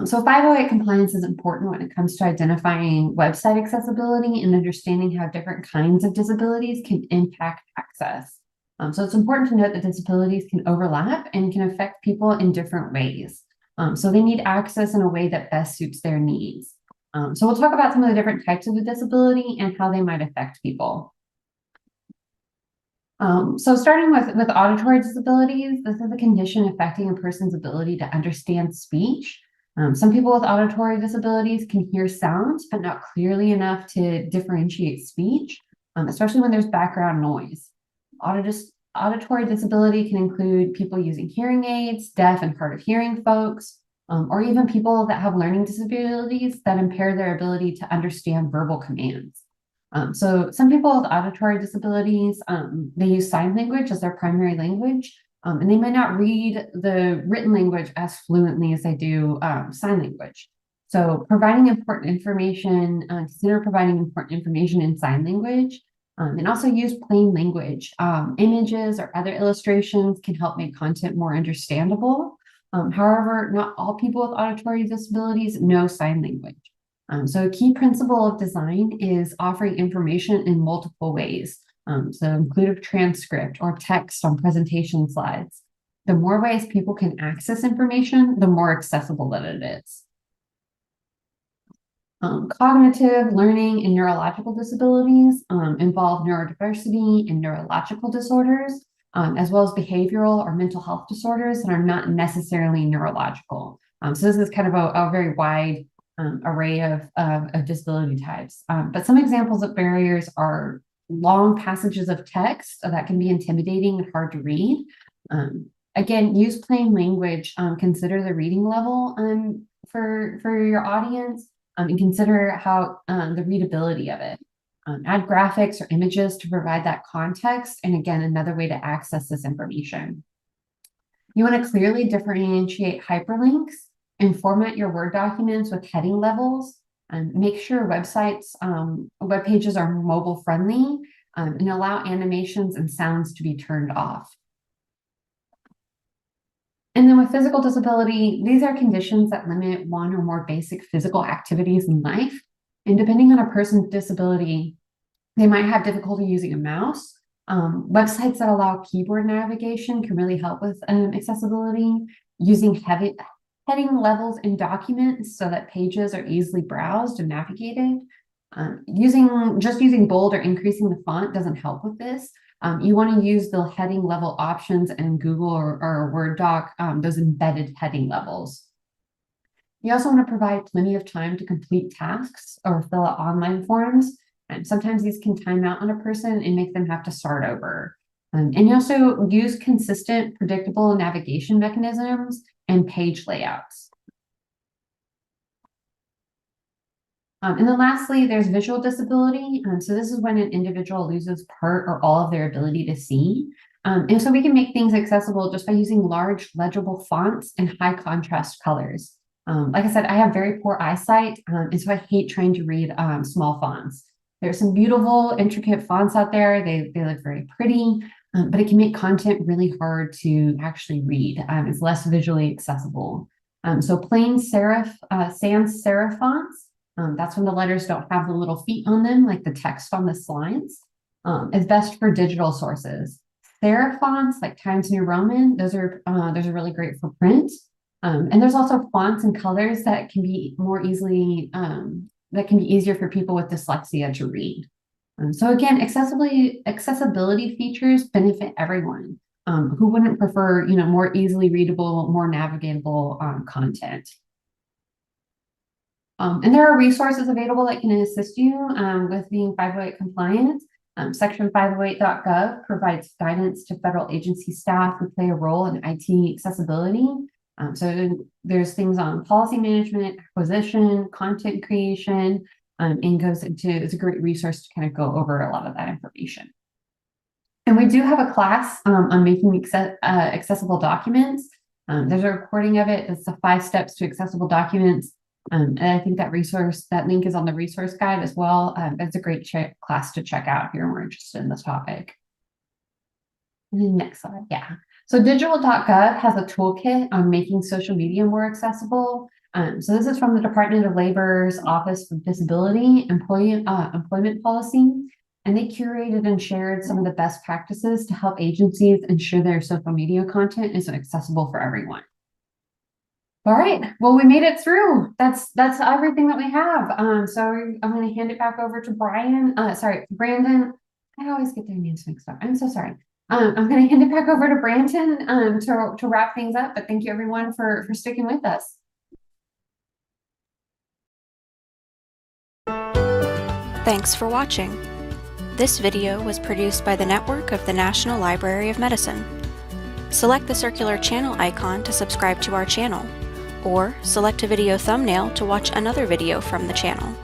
So 508 compliance is important when it comes to identifying website accessibility and understanding how different kinds of disabilities can impact access. So it's important to note that disabilities can overlap and can affect people in different ways. So they need access in a way that best suits their needs. So we'll talk about some of the different types of a disability and how they might affect people. So starting with auditory disabilities, this is a condition affecting a person's ability to understand speech. Some people with auditory disabilities can hear sounds, but not clearly enough to differentiate speech, especially when there's background noise. Auditory disability can include people using hearing aids, deaf and hard of hearing folks, or even people that have learning disabilities that impair their ability to understand verbal commands. So some people with auditory disabilities, they use sign language as their primary language, and they might not read the written language as fluently as they do sign language. So providing important information, consider providing important information in sign language, and also use plain language. Images or other illustrations can help make content more understandable. However, not all people with auditory disabilities know sign language. So a key principle of design is offering information in multiple ways. So include a transcript or text on presentation slides. The more ways people can access information, the more accessible that it is. Cognitive, learning, and neurological disabilities involve neurodiversity and neurological disorders, as well as behavioral or mental health disorders that are not necessarily neurological. So this is kind of a very wide array of disability types. But some examples of barriers are long passages of text that can be intimidating and hard to read. Again, use plain language, consider the reading level for your audience, and consider how the readability of it. Add graphics or images to provide that context, and again, another way to access this information. You want to clearly differentiate hyperlinks and format your Word documents with heading levels, and make sure web pages are mobile friendly, and allow animations and sounds to be turned off. And then with physical disability, these are conditions that limit one or more basic physical activities in life. And depending on a person's disability, they might have difficulty using a mouse. Websites that allow keyboard navigation can really help with accessibility. Using heading levels in documents so that pages are easily browsed and navigated. Using bold or increasing the font doesn't help with this. You want to use the heading level options in Google or Word doc, those embedded heading levels. You also want to provide plenty of time to complete tasks or fill out online forms. And sometimes these can time out on a person and make them have to start over. And you also use consistent, predictable navigation mechanisms and page layouts. And then lastly, there's visual disability. So this is when an individual loses part or all of their ability to see. And so we can make things accessible just by using large legible fonts and high contrast colors. Like I said, I have very poor eyesight, and so I hate trying to read small fonts. There's some beautiful, intricate fonts out there. They look very pretty, but it can make content really hard to actually read. It's less visually accessible. So plain serif, sans serif fonts, that's when the letters don't have the little feet on them, like the text on the slides, is best for digital sources. Serif fonts, like Times New Roman, those are really great for print. And there's also fonts and colors that can be more easily, that can be easier for people with dyslexia to read. So again, accessibility features benefit everyone. Who wouldn't prefer, more easily readable, more navigatable content? And there are resources available that can assist you with being 508 compliant. Section 508.gov provides guidance to federal agency staff who play a role in IT accessibility. So there's things on policy management, acquisition, content creation, and it's a great resource to kind of go over a lot of that information. And we do have a class on making accessible documents. There's a recording of it. It's the 5 steps to accessible documents. And I think that link is on the resource guide as well. It's a great class to check out if you're more interested in this topic. And then next slide, yeah. So digital.gov has a toolkit on making social media more accessible. So this is from the Department of Labor's Office of Disability Employment Policy. And they curated and shared some of the best practices to help agencies ensure their social media content is accessible for everyone. All right, well, we made it through. That's everything that we have. So I'm going to hand it back over to Brandon. I always get their names mixed up. I'm so sorry. I'm going to hand it back over to Brandon to wrap things up. But thank you, everyone, for sticking with us. Thanks for watching. This video was produced by the network of the National Library of Medicine. Select the circular channel icon to subscribe to our channel, or select a video thumbnail to watch another video from the channel.